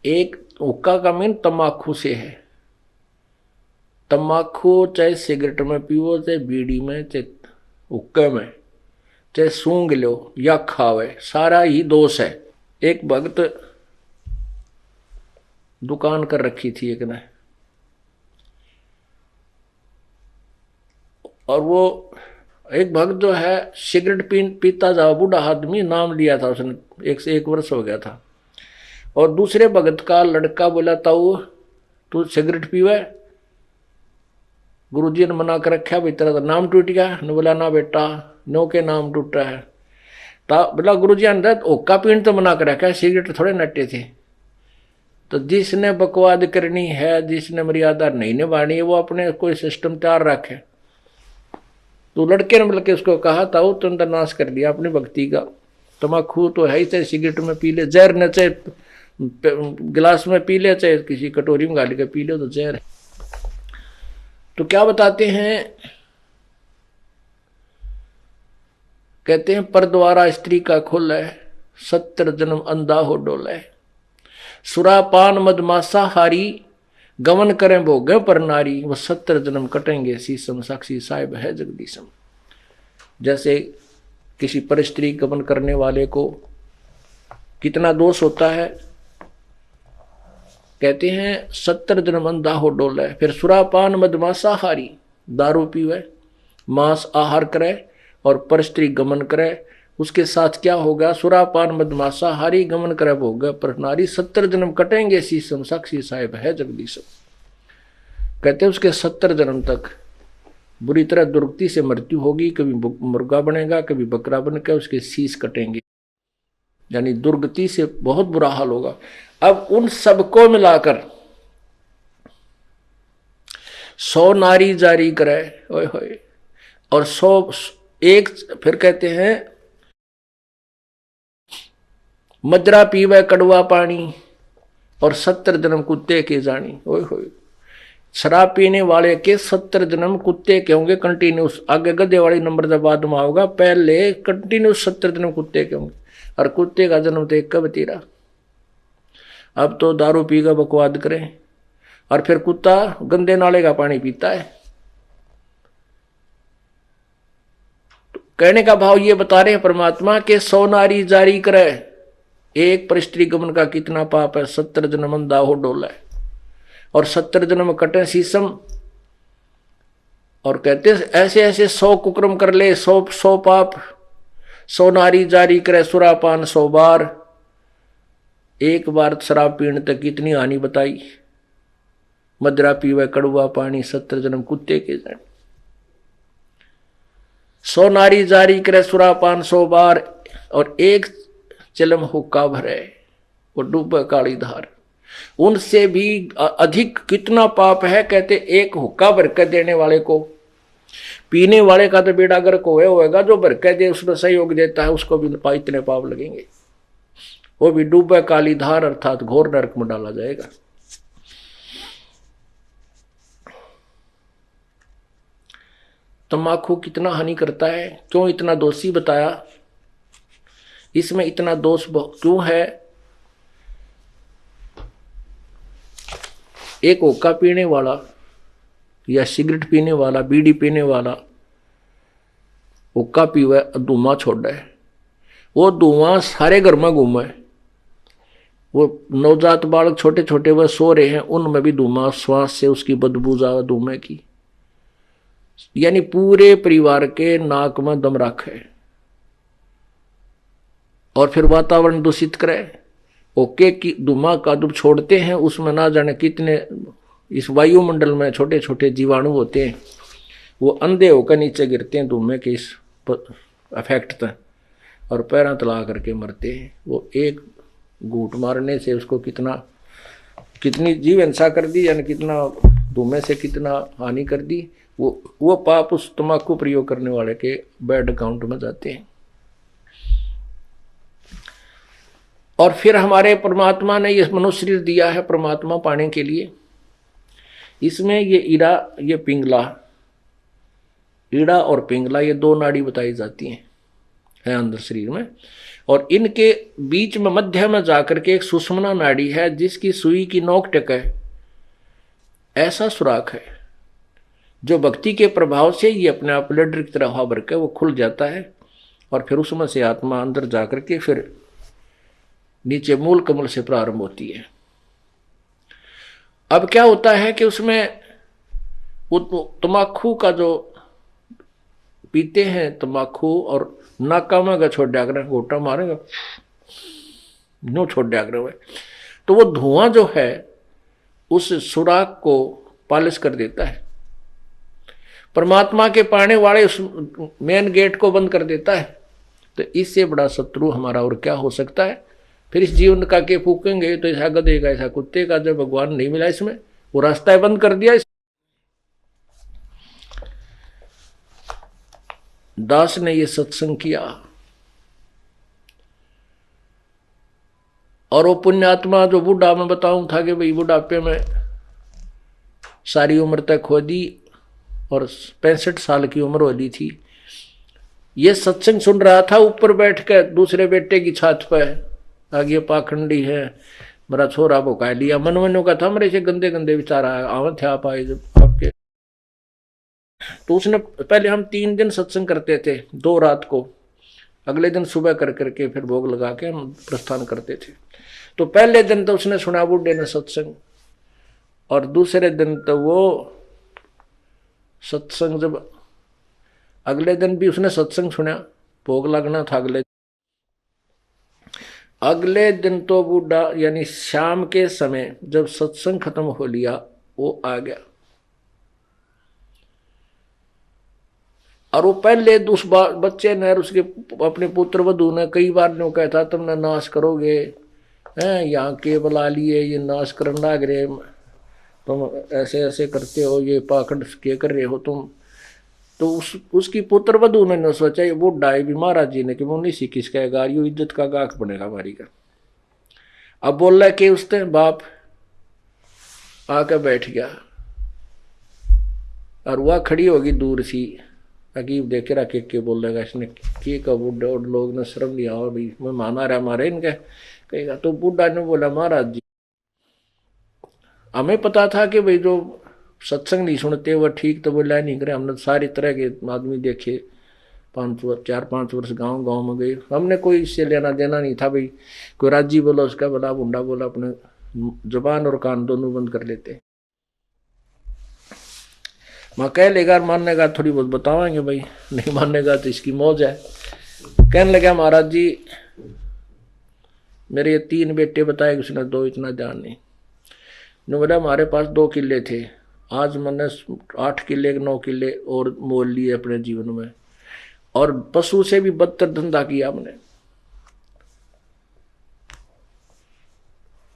एक हुक्का का मीन तम्बाकू से है, तम्बाकू चाहे सिगरेट में पीवो, चाहे बीड़ी में, चाहे हुक्के में, चाहे सूंघ लो या खावे, सारा ही दोष है। एक भक्त दुकान कर रखी थी एक ने, और वो एक भक्त जो है सिगरेट पीता जा, बूढ़ा आदमी, नाम लिया था उसने, 1 वर्ष हो गया था। और दूसरे भगत का लड़का बोला ताऊ तू सिगरेट पीवे, गुरुजी ने मना कर रखा भाई, तेरा तो नाम टूट गया। ने बोला ना बेटा, नो के नाम टूटा है। बोला गुरुजी ने ओका पीन तो मना कर रखा है, सिगरेट थोड़े नटे थे। तो जिसने बकवाद करनी है, जिसने मर्यादा नहीं निभानी है, वो अपने कोई सिस्टम तैयार रखे। तो लड़के ने बल्कि उसको कहा था वो तुम तो नाश कर दिया अपनी भक्ति का, तम्बाकू तो है ही, चाहे सिगरेट में पी ले, जहर न चाहे गिलास में पी ले, चाहे किसी कटोरी में गाल के पी ले, तो जहर है। तो क्या बताते हैं, कहते हैं पर द्वारा स्त्री का खुल है, 70 जन्म अंधा हो डोल है। सुरापान मदमासा हारी, गमन करें भोगे पर नारी, वो 70 जन्म कटेंगे शीशम, साक्षी साहिब है जगदीशम। जैसे किसी पर स्त्री गमन करने वाले को कितना दोष होता है, कहते हैं 70 जन्म अंधा हो डोल है। फिर सुरापान मदमासा हारी, दारू पीवे, मांस आहार करे और पर स्त्री गमन करे, उसके साथ क्या होगा, सुरापान मदमासा हारी, गमन करे भोग पर नारी, 70 जन्म कटेंगे शीशम, साक्षी साहिब है जगदीशम। कहते हैं उसके 70 जन्म तक बुरी तरह दुर्गति से मृत्यु होगी, कभी मुर्गा बनेगा, कभी बकरा बनकर उसके शीश कटेंगे, यानी दुर्गति से बहुत बुरा हाल होगा। अब उन सबको मिलाकर 100 नारी जारी करे, ओए होए, और 100 एक, फिर कहते हैं मदरा पीवे कड़वा पानी और 70 जन्म कुत्ते के जानी, ओए होए। शराब पीने वाले के 70 जन्म कुत्ते के होंगे कंटिन्यूस। आगे गधे वाली नंबर जब बाद में होगा, पहले कंटिन्यूस 70 जन्म कुत्ते के होंगे, और कुत्ते का जन्म तो एक कब तेरा। अब तो दारू पीकर बकवाद करें, और फिर कुत्ता गंदे नाले का पानी पीता है। तो कहने का भाव ये बता रहे हैं परमात्मा के 100 नारी जारी करे, एक पर स्त्री गमन का कितना पाप है, 70 जन्म अंधा हो डोला है, और 70 जन्म कटे शीशम। और कहते ऐसे ऐसे 100 कुक्रम कर ले, 100 पाप, 100 नारी जारी करे सुरापान 100 बार। एक बार शराब पीने तक कितनी हानि बताई, मदरा पीवे कड़वा पानी, 70 जन्म कुत्ते के जाने। 100 नारी जारी करे सुरापान 100 बार, और एक चलम हुक्का भरे, वो डूबे काली धार। उनसे भी अधिक कितना पाप है, कहते एक हुक्का भर के देने वाले को, पीने वाले का तो बेड़ा गर्क होएगा, जो भर के दे उसमें सहयोग देता है उसको भी इतने पाप लगेंगे, वो भी डूबे काली धार अर्थात घोर नरक में डाला जाएगा। तम्बाकू कितना हानि करता है, क्यों इतना दोषी बताया, इसमें इतना दोष क्यों है। एक हुक्का पीने वाला या सिगरेट पीने वाला, बीड़ी पीने वाला हुक्का पीवे, धुआं छोड़े, वो धुआं सारे घर में घूमे, वो नवजात बालक छोटे छोटे वह सो रहे हैं, उनमें भी धुआं, श्वास से उसकी बदबू जावे धुएं की, यानी पूरे परिवार के नाक में दम रखे और फिर वातावरण दूषित करे। ओके की धुआं का जब छोड़ते हैं उसमें ना जाने कितने इस वायुमंडल में छोटे छोटे जीवाणु होते हैं, वो अंधे होकर नीचे गिरते हैं धुएं के इस अफेक्ट तक, और पैरों तला करके मरते हैं। वो एक घूंट मारने से उसको कितनी जीव हिंसा कर दी, यानी कितना धुएं से कितना हानि कर दी। वो पाप उस तम्बाकू प्रयोग करने वाले के बैड अकाउंट में जाते हैं। और फिर हमारे परमात्मा ने ये मनुष्य शरीर दिया है परमात्मा पाने के लिए। इसमें ये ईड़ा, ये पिंगला, ईड़ा और पिंगला, ये 2 नाड़ी बताई जाती हैं अंदर शरीर में, और इनके बीच में मध्य में जाकर के एक सुषुम्ना नाड़ी है जिसकी सुई की नोक टेक है, ऐसा सुराख है जो भक्ति के प्रभाव से ये अपने आप लेडर की तरह हवा भर के वो खुल जाता है, और फिर उसमें से आत्मा अंदर जाकर के फिर नीचे मूल कमल से प्रारंभ होती है। अब क्या होता है कि उसमें वो तम्बाकू का जो पीते हैं तम्बाकू और नाका में छोड़ दिया करें, घोटा मारेंगे नो छोड़ दिया करें, तो वो धुआं जो है उस सुराग को पालिश कर देता है, परमात्मा के पाने वाले उस मेन गेट को बंद कर देता है। तो इससे बड़ा शत्रु हमारा और क्या हो सकता है। फिर इस जीवन का के फूकेंगे तो ऐसा गधे का ऐसा कुत्ते का, जब भगवान नहीं मिला इसमें, वो रास्ता बंद कर दिया। दास ने ये सत्संग किया और वो पुण्यात्मा जो बूढ़ा मैं बताऊं था कि भाई बुढ़ापे में सारी उम्र तक खो दी और 65 साल की उम्र हो ली थी, ये सत्संग सुन रहा था ऊपर बैठ कर दूसरे बेटे की छत पर, आगे पाखंडी है मेरा छोरा भुका लिया, मन मनो का था मेरे से गंदे गंदे विचार आवे थे आप आए जब आपके। तो उसने पहले हम 3 दिन सत्संग करते थे, 2 रात को, अगले दिन सुबह कर करके फिर भोग लगा के हम प्रस्थान करते थे। तो पहले दिन तो उसने सुना बूढ़े ने सत्संग, और दूसरे दिन तो वो सत्संग, जब अगले दिन भी उसने सत्संग सुना, भोग लगना था अगले दिन तो बूढ़ा यानी शाम के समय जब सत्संग खत्म हो लिया वो आ गया, और वो पहले उस बच्चे ने उसके अपने पुत्र वधू ने कई बार न्यों कहता तुमने नाश करोगे हैं, यहाँ के बुला लिए ये नाश करने लग रहे, तुम ऐसे ऐसे करते हो, ये पाखंड के कर रहे हो तुम। तो उसकी पुत्र वधू ने सोचा ये बूढ़ा है भी महाराज जी ने कि वो नहीं सी किसका है गार, इज्जत का गाक बनेगा हमारी का। अब बोल रहा कि उसने बाप आकर बैठ गया और वह खड़ी होगी दूर सी, अकीब देखे रहा के बोल रहेगा इसने के का बूढ़ा, और लोग ने शर्म लिया और भाई मैं माना रहा मारे इनके कहेगा। तो बूढ़ा ने बोला महाराज जी हमें पता था कि भाई जो सत्संग नहीं सुनते वह ठीक तो बोला नहीं करे, हमने सारी तरह के आदमी देखे, 4-5 वर्ष गांव गांव में गए, हमने कोई इससे लेना देना नहीं था भाई, कोई राजी बोला उसका बोला बुंडा बोला, अपने जुबान और कान दोनों बंद कर लेते। मैं कह लेगा माननेगा थोड़ी बहुत बतावाएंगे भाई, नहीं माननेगा तो इसकी मौज है। कहने लगा महाराज जी मेरे ये 3 बेटे बताए, उसने 2 इतना ध्यान नहीं। बोला हमारे पास 2 किले थे, आज मैंने 8 किले 9 किले और मोल लिए अपने जीवन में, और पशु से भी बदतर धंधा किया हमने,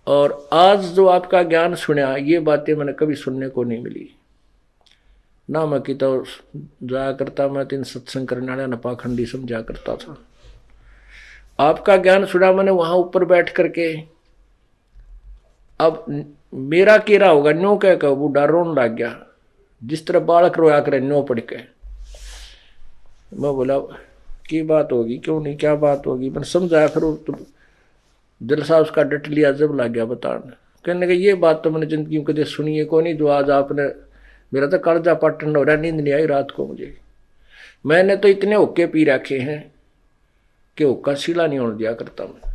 और आज जो आपका ज्ञान सुना ये बातें मैंने कभी सुनने को नहीं मिली ना। मैं कि तो जाया करता, मैं 3 सत्संग करने वाला न पाखंडी समझा करता था, आपका ज्ञान सुना मैंने वहां ऊपर बैठ करके। अब मेरा केरा होगा न्यो कह बूढ़ा रोन लग गया, जिस तरह बालक रोया करे न्यो पड़ के। मैं बोला की बात होगी, क्यों नहीं क्या बात होगी, मैंने समझाया। फिर तो दिल सा उसका डट लिया, जब लग गया बताने। कहने लगे ये बात तो मैंने जिंदगी में कभी सुनी है को नहीं, जो आज आपने, मेरा तो कर्जा पाटन हो रहा, नींद नहीं आई रात को मुझे। मैंने तो इतने हुक्के पी रखे हैं कि हुक्का सीला नहीं होने दिया करता मैं।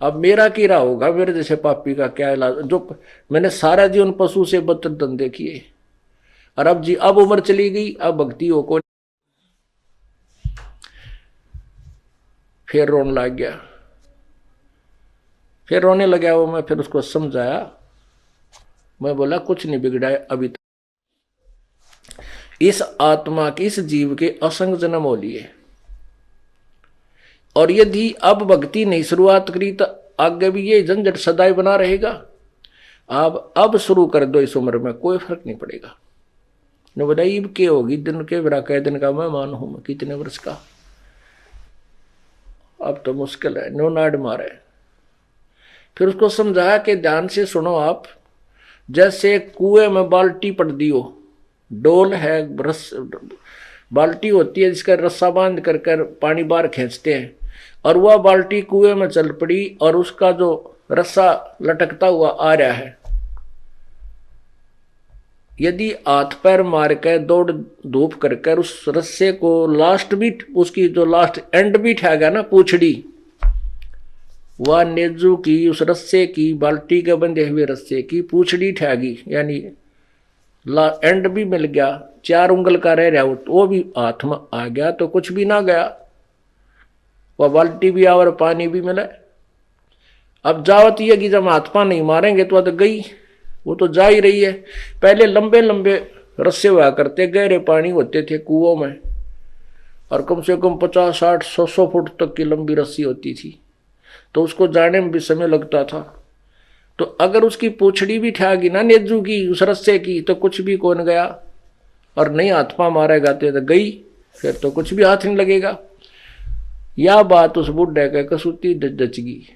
अब मेरा कीड़ा होगा, मेरे जैसे पापी का क्या इलाज, जो मैंने सारा जीवन पशु से बदतर धंधे किए, और अब जी अब उम्र चली गई, अब भक्ति हो को। फिर रोने लग गया, फिर रोने लगा वो। मैं फिर उसको समझाया, मैं बोला कुछ नहीं बिगड़ा है अभी तक, इस आत्मा के इस जीव के असंग जन्म हो लिए, और यदि अब भक्ति नहीं शुरुआत करी तो आगे भी ये झंझट सदाई बना रहेगा। आप अब शुरू कर दो इस उम्र में, कोई फर्क नहीं पड़ेगा। ने बोला ईब के होगी दिन के बिरा कह दिन का मैं मान हूं, कितने वर्ष का, अब तो मुश्किल है, नो नाड मारे। फिर उसको समझाया कि ध्यान से सुनो आप, जैसे कुएं में बाल्टी पड़ दी हो, डोल है, बाल्टी होती है जिसका रस्सा बांध कर पानी बाहर खींचते हैं, और वह बाल्टी कुएं में चल पड़ी और उसका जो रस्सा लटकता हुआ आ रहा है। यदि हाथ पैर मार कर दौड़ धूप कर उस रस्से को लास्ट भी, उसकी जो लास्ट एंड भी ठेगा ना पूछड़ी, वह नेजू की उस रस्से की, बाल्टी के बंधे हुए रस्से की पूछड़ी ठेगी, यानी एंड भी मिल गया, 4 उंगल का रह रहा वो भी हाथ में आ गया तो कुछ भी ना गया, वह बाल्टी भी और पानी भी मिले। अब जावत ये कि जब हाथ पा नहीं मारेंगे तो गई, वो तो जा ही रही है। पहले लंबे लंबे रस्से हुआ करते, गहरे पानी होते थे कुओं में, और कम से कम 50, 60, 100 फुट तक की लंबी रस्सी होती थी, तो उसको जाने में भी समय लगता था। तो अगर उसकी पूछड़ी भी ठागी ना नेजू की उस रस्से की तो कुछ भी कौन गया, और नहीं हाथ पा मारेगा तो गई, फिर तो कुछ भी हाथ नहीं लगेगा। यह बात उस बुढ़े के कसूती जच गई।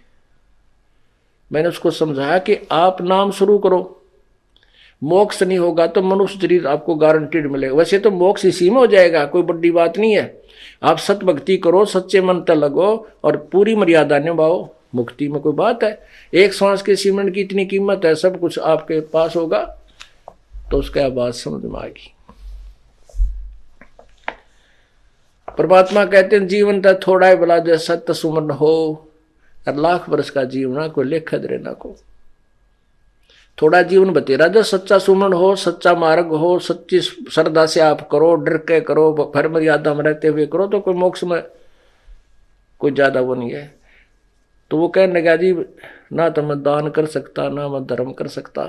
मैंने उसको समझाया कि आप नाम शुरू करो, मोक्ष नहीं होगा तो मनुष्य शरीर आपको गारंटीड मिलेगा। वैसे तो मोक्ष इसी में हो जाएगा, कोई बड़ी बात नहीं है। आप सत भक्ति करो, सच्चे मन तक लगो और पूरी मर्यादा निभाओ, मुक्ति में कोई बात है। एक श्वास के सीमेंट की इतनी कीमत है, सब कुछ आपके पास होगा। तो उसका बात समझ में आ गई। परमात्मा कहते हैं जीवन तो थोड़ा ही भला जो सत्य सुमन हो, और लाख वर्ष का जीवन को लेख दरे ना को। थोड़ा जीवन बतेरा जो सच्चा सुमन हो, सच्चा मार्ग हो, सच्ची श्रद्धा से आप करो, डर के करो, भर मर्यादा में रहते हुए करो, तो कोई मोक्ष में कोई ज्यादा वो नहीं है। तो वो कहने लगा जी ना तो मैं दान कर सकता, ना मैं धर्म कर सकता।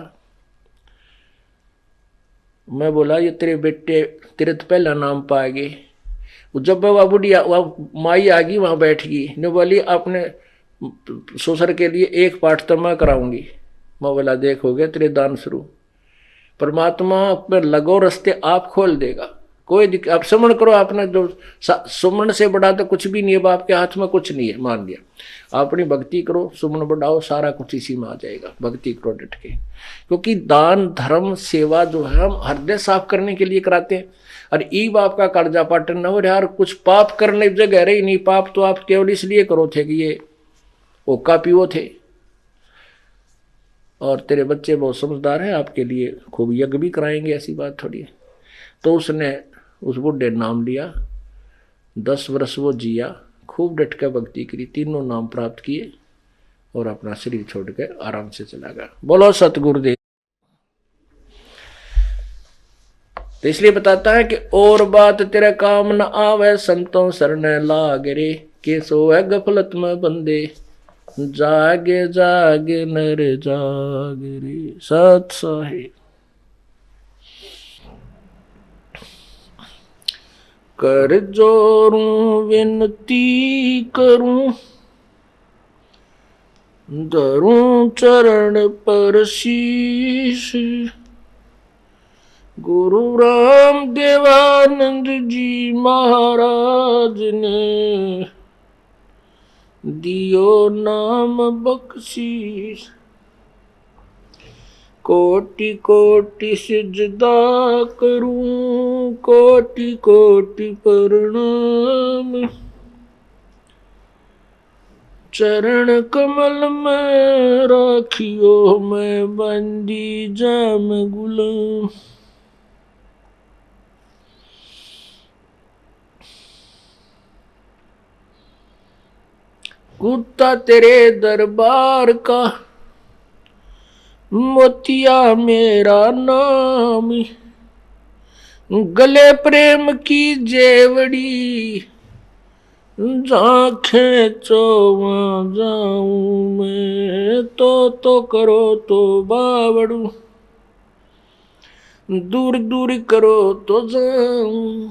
मैं बोला ये तेरे बेटे तेरे तो पहला नाम पाएगी। जब वह बुढ़िया वह माई आ गई वहां बैठ गई, ने बोली अपने ससुर के लिए एक पाठ तो मैं कराऊंगी। मैं बोला देखोगे तेरे दान शुरू। परमात्मा में लगो रास्ते आप खोल देगा, कोई आप सुमन करो। आपने जो सुमन से बड़ा तो कुछ भी नहीं है, बाप के हाथ में कुछ नहीं है, मान लिया। अपनी भक्ति करो, सुमन बढ़ाओ, सारा कुछ इसी में आ जाएगा। भक्ति करो डट के, क्योंकि दान धर्म सेवा जो है हम हृदय साफ करने के लिए कराते हैं। और ई बाप का कर्जा पाटन न हो यार, कुछ पाप करने की जगह रही नहीं। पाप तो आप केवल इसलिए करो थे कि ये ओका पीओ थे, और तेरे बच्चे बहुत समझदार हैं, आपके लिए खूब यज्ञ भी कराएंगे, ऐसी बात थोड़ी है। तो उसने उस बुढ़े नाम लिया, 10 वर्ष वो जिया, खूब डट कर भक्ति करी, 3 नाम प्राप्त किए और अपना शरीर छोड़ के आराम से चला गया। बोलो सतगुरुदेव। तो इसलिए बताता है कि और बात तेरे काम न आवे, संतों शरण लाग रे, के सोए गफलत में बंदे, जागे जागे नर जाग रे। सत साहिब कर जोरूं विनती करूं, धरूं चरण पर शीश, गुरु राम देवानंद जी महाराज ने दियो नाम बख्शीश। कोटि कोटि सिजदा करूं, कोटि कोटि प्रणाम, चरण कमल में राखियो मैं बंदी जाम गुलाम। कुत्ता तेरे दरबार का, मोतिया मेरा नाम, गले प्रेम की जेवड़ी, आँखें चोवा जाऊं मैं, तो करो तो बावड़ू, दूर दूर करो तो जाऊं,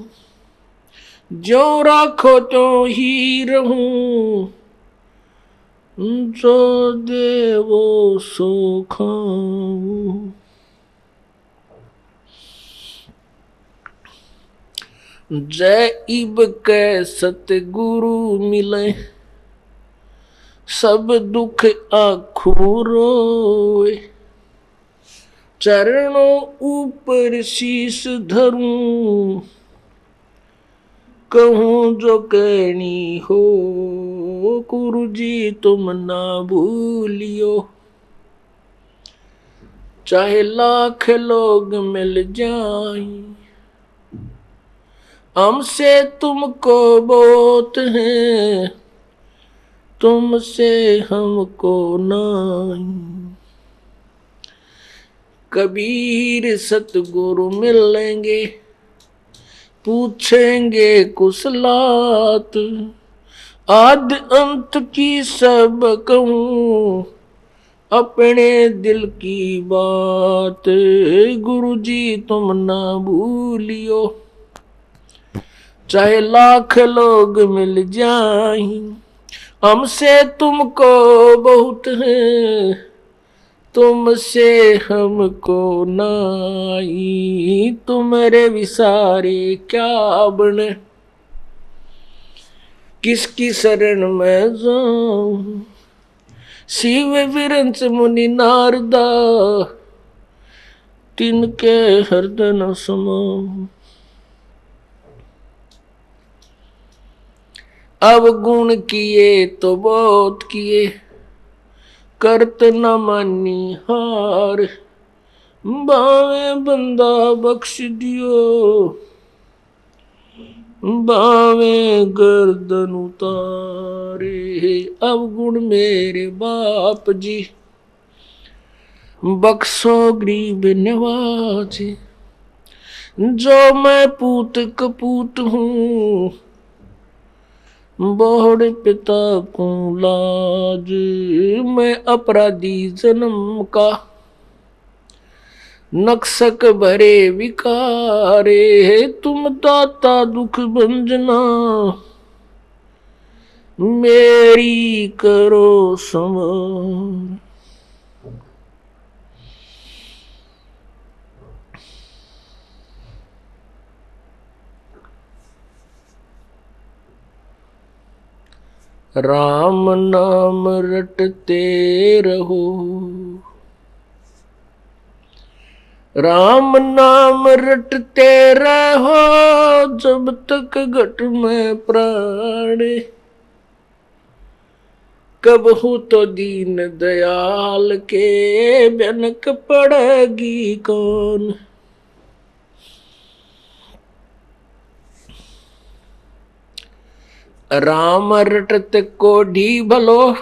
जो राखो तो ही रहूं, जो देवो सो खाऊं। जय इब के सतगुरु मिले, सब दुख आखू रोए, चरणों ऊपर शीश धरूं, कहूं जो कहनी हो, गुरु जी तुम ना भूलियो, चाहे लाख लोग मिल जाएं, हमसे तुमको बहुत है, तुमसे हमको नहीं। कबीर सतगुरु मिलेंगे, पूछेंगे कुशलात, आदि अंत की सब कहूँ, अपने दिल की बात। गुरु जी तुम ना भूलियो, चाहे लाख लोग मिल जाएं, हमसे तुमको बहुत है, तुमसे हमको नाई। तुम्हारे विसारे क्या बने, किसकी शरण में जाऊं, शिव विरंच मुनि नारदा, तिनके हृदय न समाऊं। अवगुण किए तो बहुत किए, करत न मानी हार, बावे बंदा बख्श दियो, बावे गर्दन उतारे। अवगुण मेरे बाप जी, बख्शो गरीब नवाजे, जो मैं पूत कपूत हूँ, बोहड़ पिता को लाज। मैं अपराधी जन्म का, नक्सक भरे विकारे। तुम दाता दुख भंजना, मेरी करो संभार। राम नाम रटते रहो, राम नाम रटते रहो, जब तक घट में प्राण। कबहू तो दीन दयाल के भनक पड़ेगी कौन। राम रटत कोढ़ी भलो,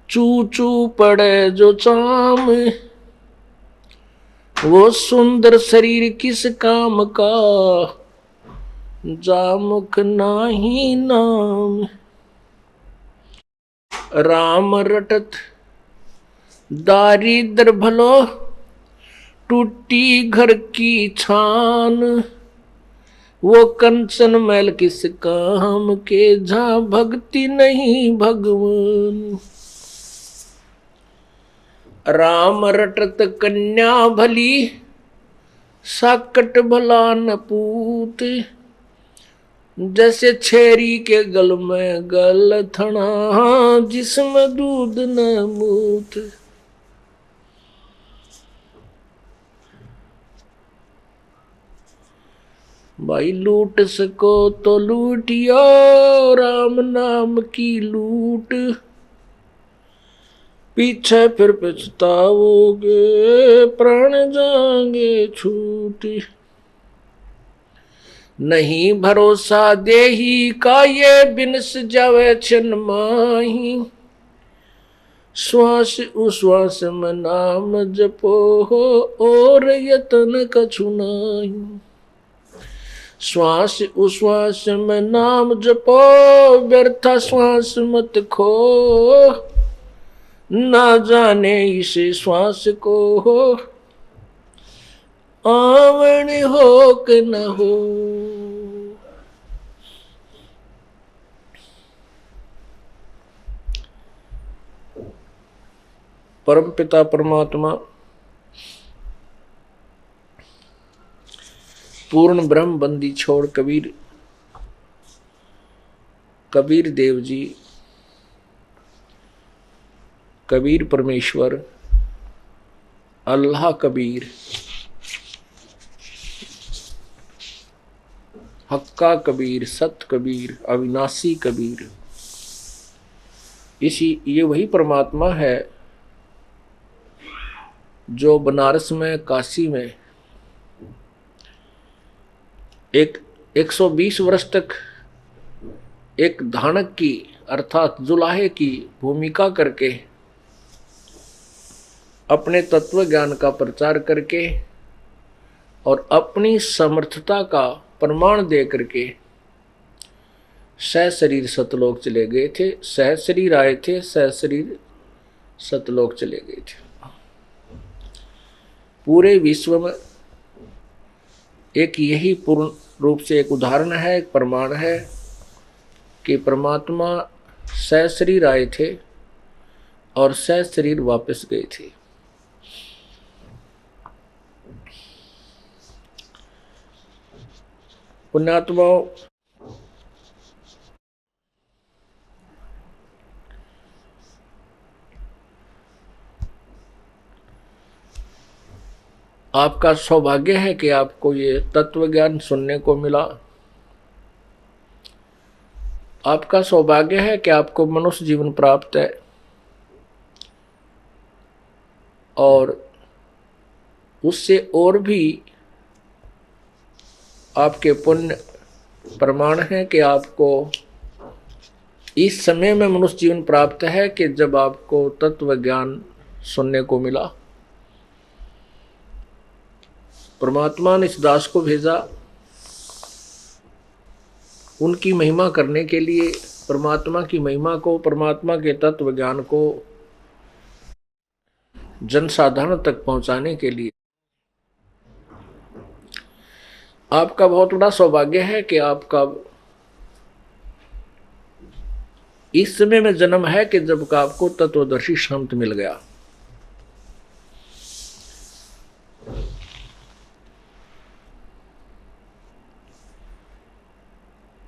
चू चू पड़े जो चाम। वो सुंदर शरीर किस काम का, जामुख नाही नाम। राम रटत दारिद्र भलो, टूटी घर की छान। वो कंचन मैल किस काम के, जहां भक्ति नहीं भगवान। राम रटत कन्या भली, साकट भला न पूत। जैसे छेरी के गल में गल थना, जिसमें दूध न मूत। भाई लूट सको तो लूटियो, राम नाम की लूट। पीछे फिर पछताओगे, प्राण जाएंगे छूट। नहीं भरोसा देही का, ये बिनस जावे छन माही। श्वास उश्वास में नाम जपो हो, और यतन कछु नाही। श्वास उश्वास में नाम जपो, व्यर्था श्वास मत खो। ना जाने इस श्वास को हो, आवन हो कि न हो। परम पिता परमात्मा पूर्ण ब्रह्म बंदी छोड़ कबीर देव जी, कबीर परमेश्वर, अल्लाह कबीर, हक्का कबीर, सत कबीर, अविनाशी कबीर, ये वही परमात्मा है जो बनारस में, काशी में 120 वर्ष तक एक धानक की अर्थात जुलाहे की भूमिका करके अपने तत्व ज्ञान का प्रचार करके और अपनी समर्थता का प्रमाण दे करके सहशरीर सतलोक चले गए थे। सहशरीर आए थे, सहशरीर सतलोक चले गए थे। पूरे विश्व में एक यही पूर्ण रूप से एक उदाहरण है, एक प्रमाण है कि परमात्मा सहशरीर आए थे और सहशरीर वापस गए थे। पुण्यात्माओं, आपका सौभाग्य है कि आपको ये तत्व ज्ञान सुनने को मिला। आपका सौभाग्य है कि आपको मनुष्य जीवन प्राप्त है और उससे और भी आपके पुण्य प्रमाण है कि आपको इस समय में मनुष्य जीवन प्राप्त है कि जब आपको तत्व ज्ञान सुनने को मिला। परमात्मा ने इस दास को भेजा उनकी महिमा करने के लिए, परमात्मा की महिमा को, परमात्मा के तत्व ज्ञान को जनसाधारण तक पहुंचाने के लिए। आपका बहुत बड़ा सौभाग्य है कि आपका इस समय में जन्म है कि जब का आपको तत्वदर्शी संत मिल गया।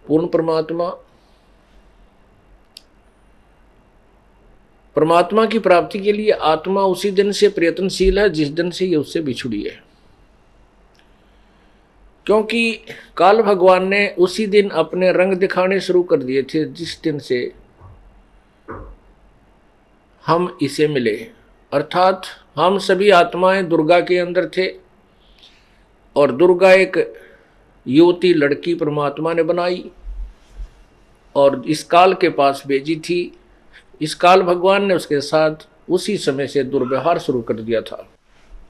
पूर्ण परमात्मा की प्राप्ति के लिए आत्मा उसी दिन से प्रयत्नशील है जिस दिन से ये उससे बिछुड़ी है, क्योंकि काल भगवान ने उसी दिन अपने रंग दिखाने शुरू कर दिए थे जिस दिन से हम इसे मिले। अर्थात हम सभी आत्माएं दुर्गा के अंदर थे और दुर्गा एक युवती लड़की परमात्मा ने बनाई और इस काल के पास भेजी थी। इस काल भगवान ने उसके साथ उसी समय से दुर्व्यवहार शुरू कर दिया था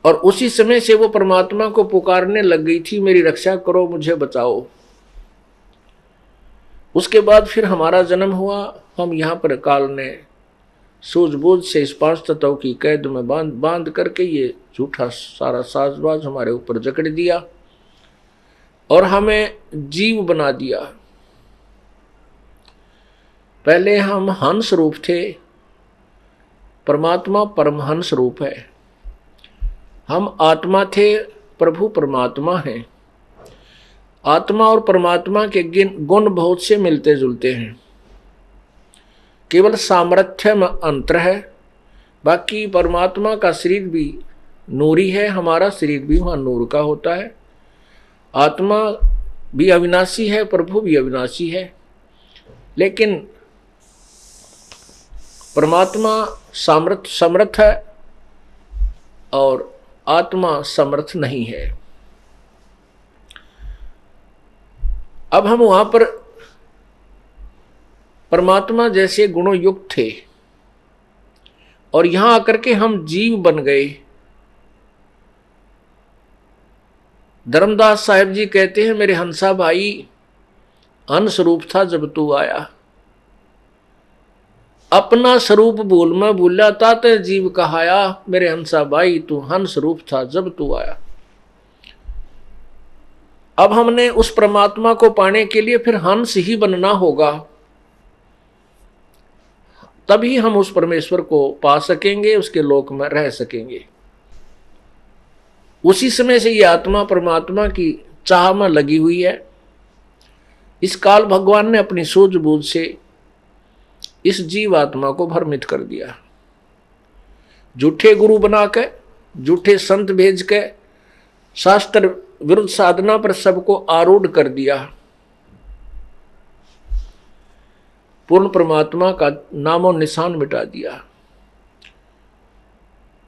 और उसी समय से वो परमात्मा को पुकारने लग गई थी, मेरी रक्षा करो, मुझे बचाओ। उसके बाद फिर हमारा जन्म हुआ। हम यहाँ पर काल ने सूझबूझ से इस 5 तत्वों की कैद में बांध करके ये झूठा सारा साजबाज हमारे ऊपर जकड़ दिया और हमें जीव बना दिया। पहले हम हंस रूप थे, परमात्मा परमहंस रूप है। हम आत्मा थे, प्रभु परमात्मा है। आत्मा और परमात्मा के गुण बहुत से मिलते जुलते हैं, केवल सामर्थ्य में अंतर है। बाकी परमात्मा का शरीर भी नूरी है, हमारा शरीर भी वहाँ नूर का होता है। आत्मा भी अविनाशी है, प्रभु भी अविनाशी है, लेकिन परमात्मा समर्थ है और आत्मा समर्थ नहीं है। अब हम वहां पर परमात्मा जैसे गुणों युक्त थे और यहां आकर के हम जीव बन गए। धर्मदास साहिब जी कहते हैं, मेरे हंसा भाई हंस रूप था जब तू आया, अपना स्वरूप भूल में भूला ताते जीव कहाया। मेरे हंसा भाई तू हंस रूप था जब तू आया। अब हमने उस परमात्मा को पाने के लिए फिर हंस ही बनना होगा, तभी हम उस परमेश्वर को पा सकेंगे, उसके लोक में रह सकेंगे। उसी समय से ये आत्मा परमात्मा की चाह में लगी हुई है। इस काल भगवान ने अपनी सूझबूझ से इस जीव आत्मा को भ्रमित कर दिया। झूठे गुरु बना के, झूठे संत भेज के शास्त्र विरुद्ध साधना पर सबको आरूढ़ कर दिया। पूर्ण परमात्मा का नामो निशान मिटा दिया।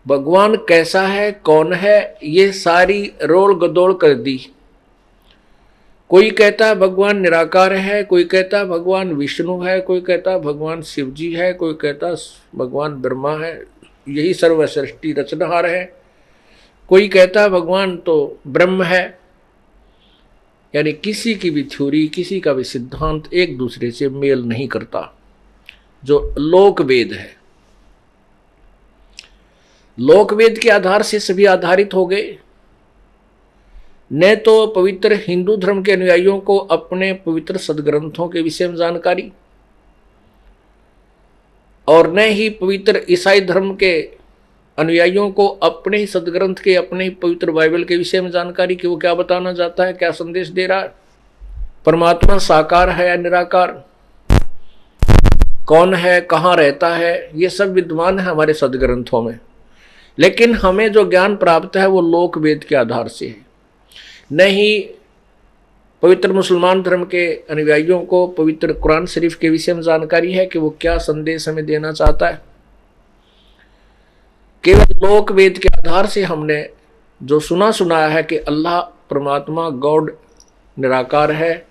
भगवान कैसा है, कौन है, ये सारी रोल गदोड़ कर दी। कोई कहता है भगवान निराकार है, कोई कहता है भगवान विष्णु है, कोई कहता है भगवान शिव जी है, कोई कहता है भगवान ब्रह्मा है। यही सर्वसृष्टि रचनहार है। कोई कहता है भगवान तो ब्रह्म है। यानी किसी की भी थ्योरी, किसी का भी सिद्धांत एक दूसरे से मेल नहीं करता। जो लोक वेद है, लोक वेद के आधार से सभी आधारित हो गए। न तो पवित्र हिंदू धर्म के अनुयायियों को अपने पवित्र सदग्रंथों के विषय में जानकारी, और न ही पवित्र ईसाई धर्म के अनुयायियों को अपने ही सदग्रंथ के, अपने ही पवित्र बाइबल के विषय में जानकारी कि वो क्या बताना चाहता है, क्या संदेश दे रहा है। परमात्मा साकार है या निराकार, कौन है, कहाँ रहता है, ये सब विद्वान है हमारे सदग्रंथों में। लेकिन हमें जो ज्ञान प्राप्त है वो लोक वेद के आधार से है। नहीं पवित्र मुसलमान धर्म के अनुयायियों को पवित्र कुरान शरीफ के विषय में जानकारी है कि वो क्या संदेश हमें देना चाहता है। केवल लोक वेद के आधार से हमने जो सुनाया है कि अल्लाह परमात्मा गॉड निराकार है,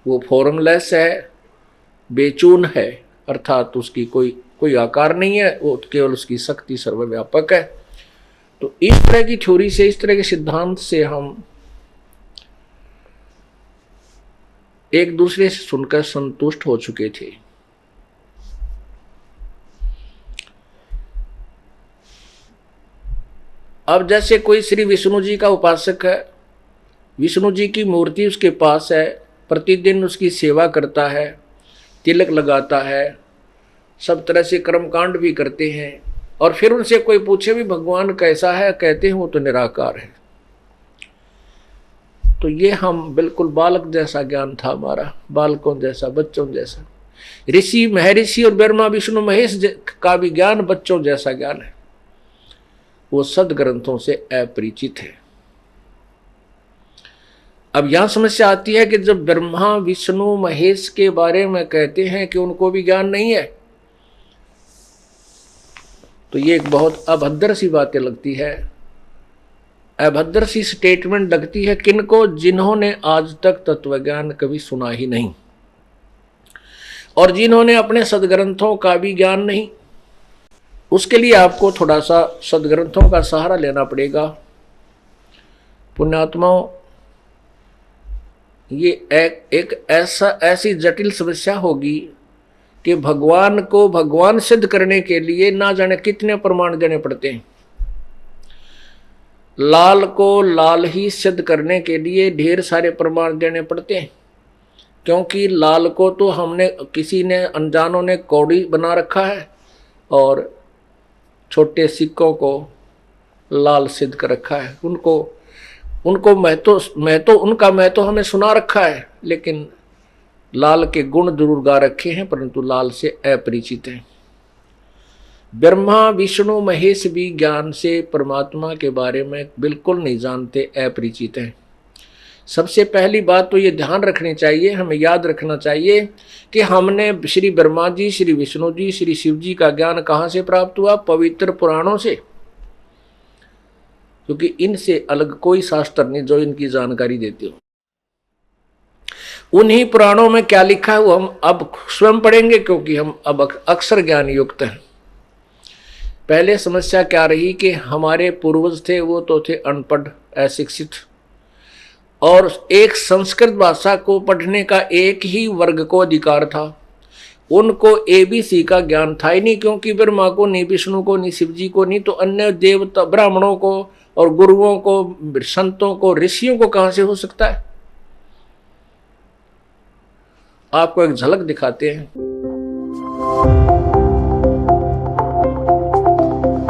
वो फॉर्मलेस है, बेचून है, अर्थात उसकी कोई आकार नहीं है, वो केवल उसकी शक्ति सर्वव्यापक है। तो इस तरह की थ्योरी से, इस तरह के सिद्धांत से हम एक दूसरे से सुनकर संतुष्ट हो चुके थे। अब जैसे कोई श्री विष्णु जी का उपासक है, विष्णु जी की मूर्ति उसके पास है, प्रतिदिन उसकी सेवा करता है, तिलक लगाता है, सब तरह से कर्मकांड भी करते हैं, और फिर उनसे कोई पूछे भी भगवान कैसा है, कहते हैं वो तो निराकार है। तो ये हम बिल्कुल बालक जैसा ज्ञान था हमारा, बालकों जैसा, बच्चों जैसा। ऋषि महर्षि और ब्रह्मा विष्णु महेश का भी ज्ञान बच्चों जैसा ज्ञान है, वो सदग्रंथों से अपरिचित है। अब यहां समस्या आती है कि जब ब्रह्मा विष्णु महेश के बारे में कहते हैं कि उनको भी ज्ञान नहीं है, तो ये एक बहुत अभद्र सी बातें लगती है, अभद्र सी स्टेटमेंट लगती है। किनको? जिन्होंने आज तक तत्वज्ञान कभी सुना ही नहीं, और जिन्होंने अपने सदग्रंथों का भी ज्ञान नहीं। उसके लिए आपको थोड़ा सा सदग्रंथों का सहारा लेना पड़ेगा। पुण्यात्माओं, ये एक ऐसी जटिल समस्या होगी कि भगवान को भगवान सिद्ध करने के लिए ना जाने कितने प्रमाण देने पड़ते हैं। लाल को लाल ही सिद्ध करने के लिए ढेर सारे प्रमाण देने पड़ते हैं, क्योंकि लाल को तो हमने, किसी ने, अनजानों ने कौड़ी बना रखा है, और छोटे सिक्कों को लाल सिद्ध कर रखा है। उनको उनका मैं तो हमें सुना रखा है, लेकिन लाल के गुण जरूर गा रखे हैं, परंतु लाल से अपरिचित हैं। ब्रह्मा विष्णु महेश भी ज्ञान से परमात्मा के बारे में बिल्कुल नहीं जानते, अपरिचित हैं। सबसे पहली बात तो ये ध्यान रखनी चाहिए, हमें याद रखना चाहिए कि हमने श्री ब्रह्मा जी, श्री विष्णु जी, श्री शिव जी का ज्ञान कहाँ से प्राप्त हुआ? पवित्र पुराणों से, क्योंकि इनसे अलग कोई शास्त्र नहीं जो इनकी जानकारी देते हो। उन्हीं पुराणों में क्या लिखा है वो हम अब स्वयं पढ़ेंगे, क्योंकि हम अब अक्षर ज्ञान युक्त हैं। पहले समस्या क्या रही कि हमारे पूर्वज थे वो तो थे अनपढ़, अशिक्षित, और एक संस्कृत भाषा को पढ़ने का एक ही वर्ग को अधिकार था। उनको ABC का ज्ञान था ही नहीं, क्योंकि ब्रह्मा को नहीं, विष्णु को नहीं, शिव जी को नहीं, तो अन्य देवता ब्राह्मणों को और गुरुओं को, संतों को, ऋषियों को कहां से हो सकता है? आपको एक झलक दिखाते हैं।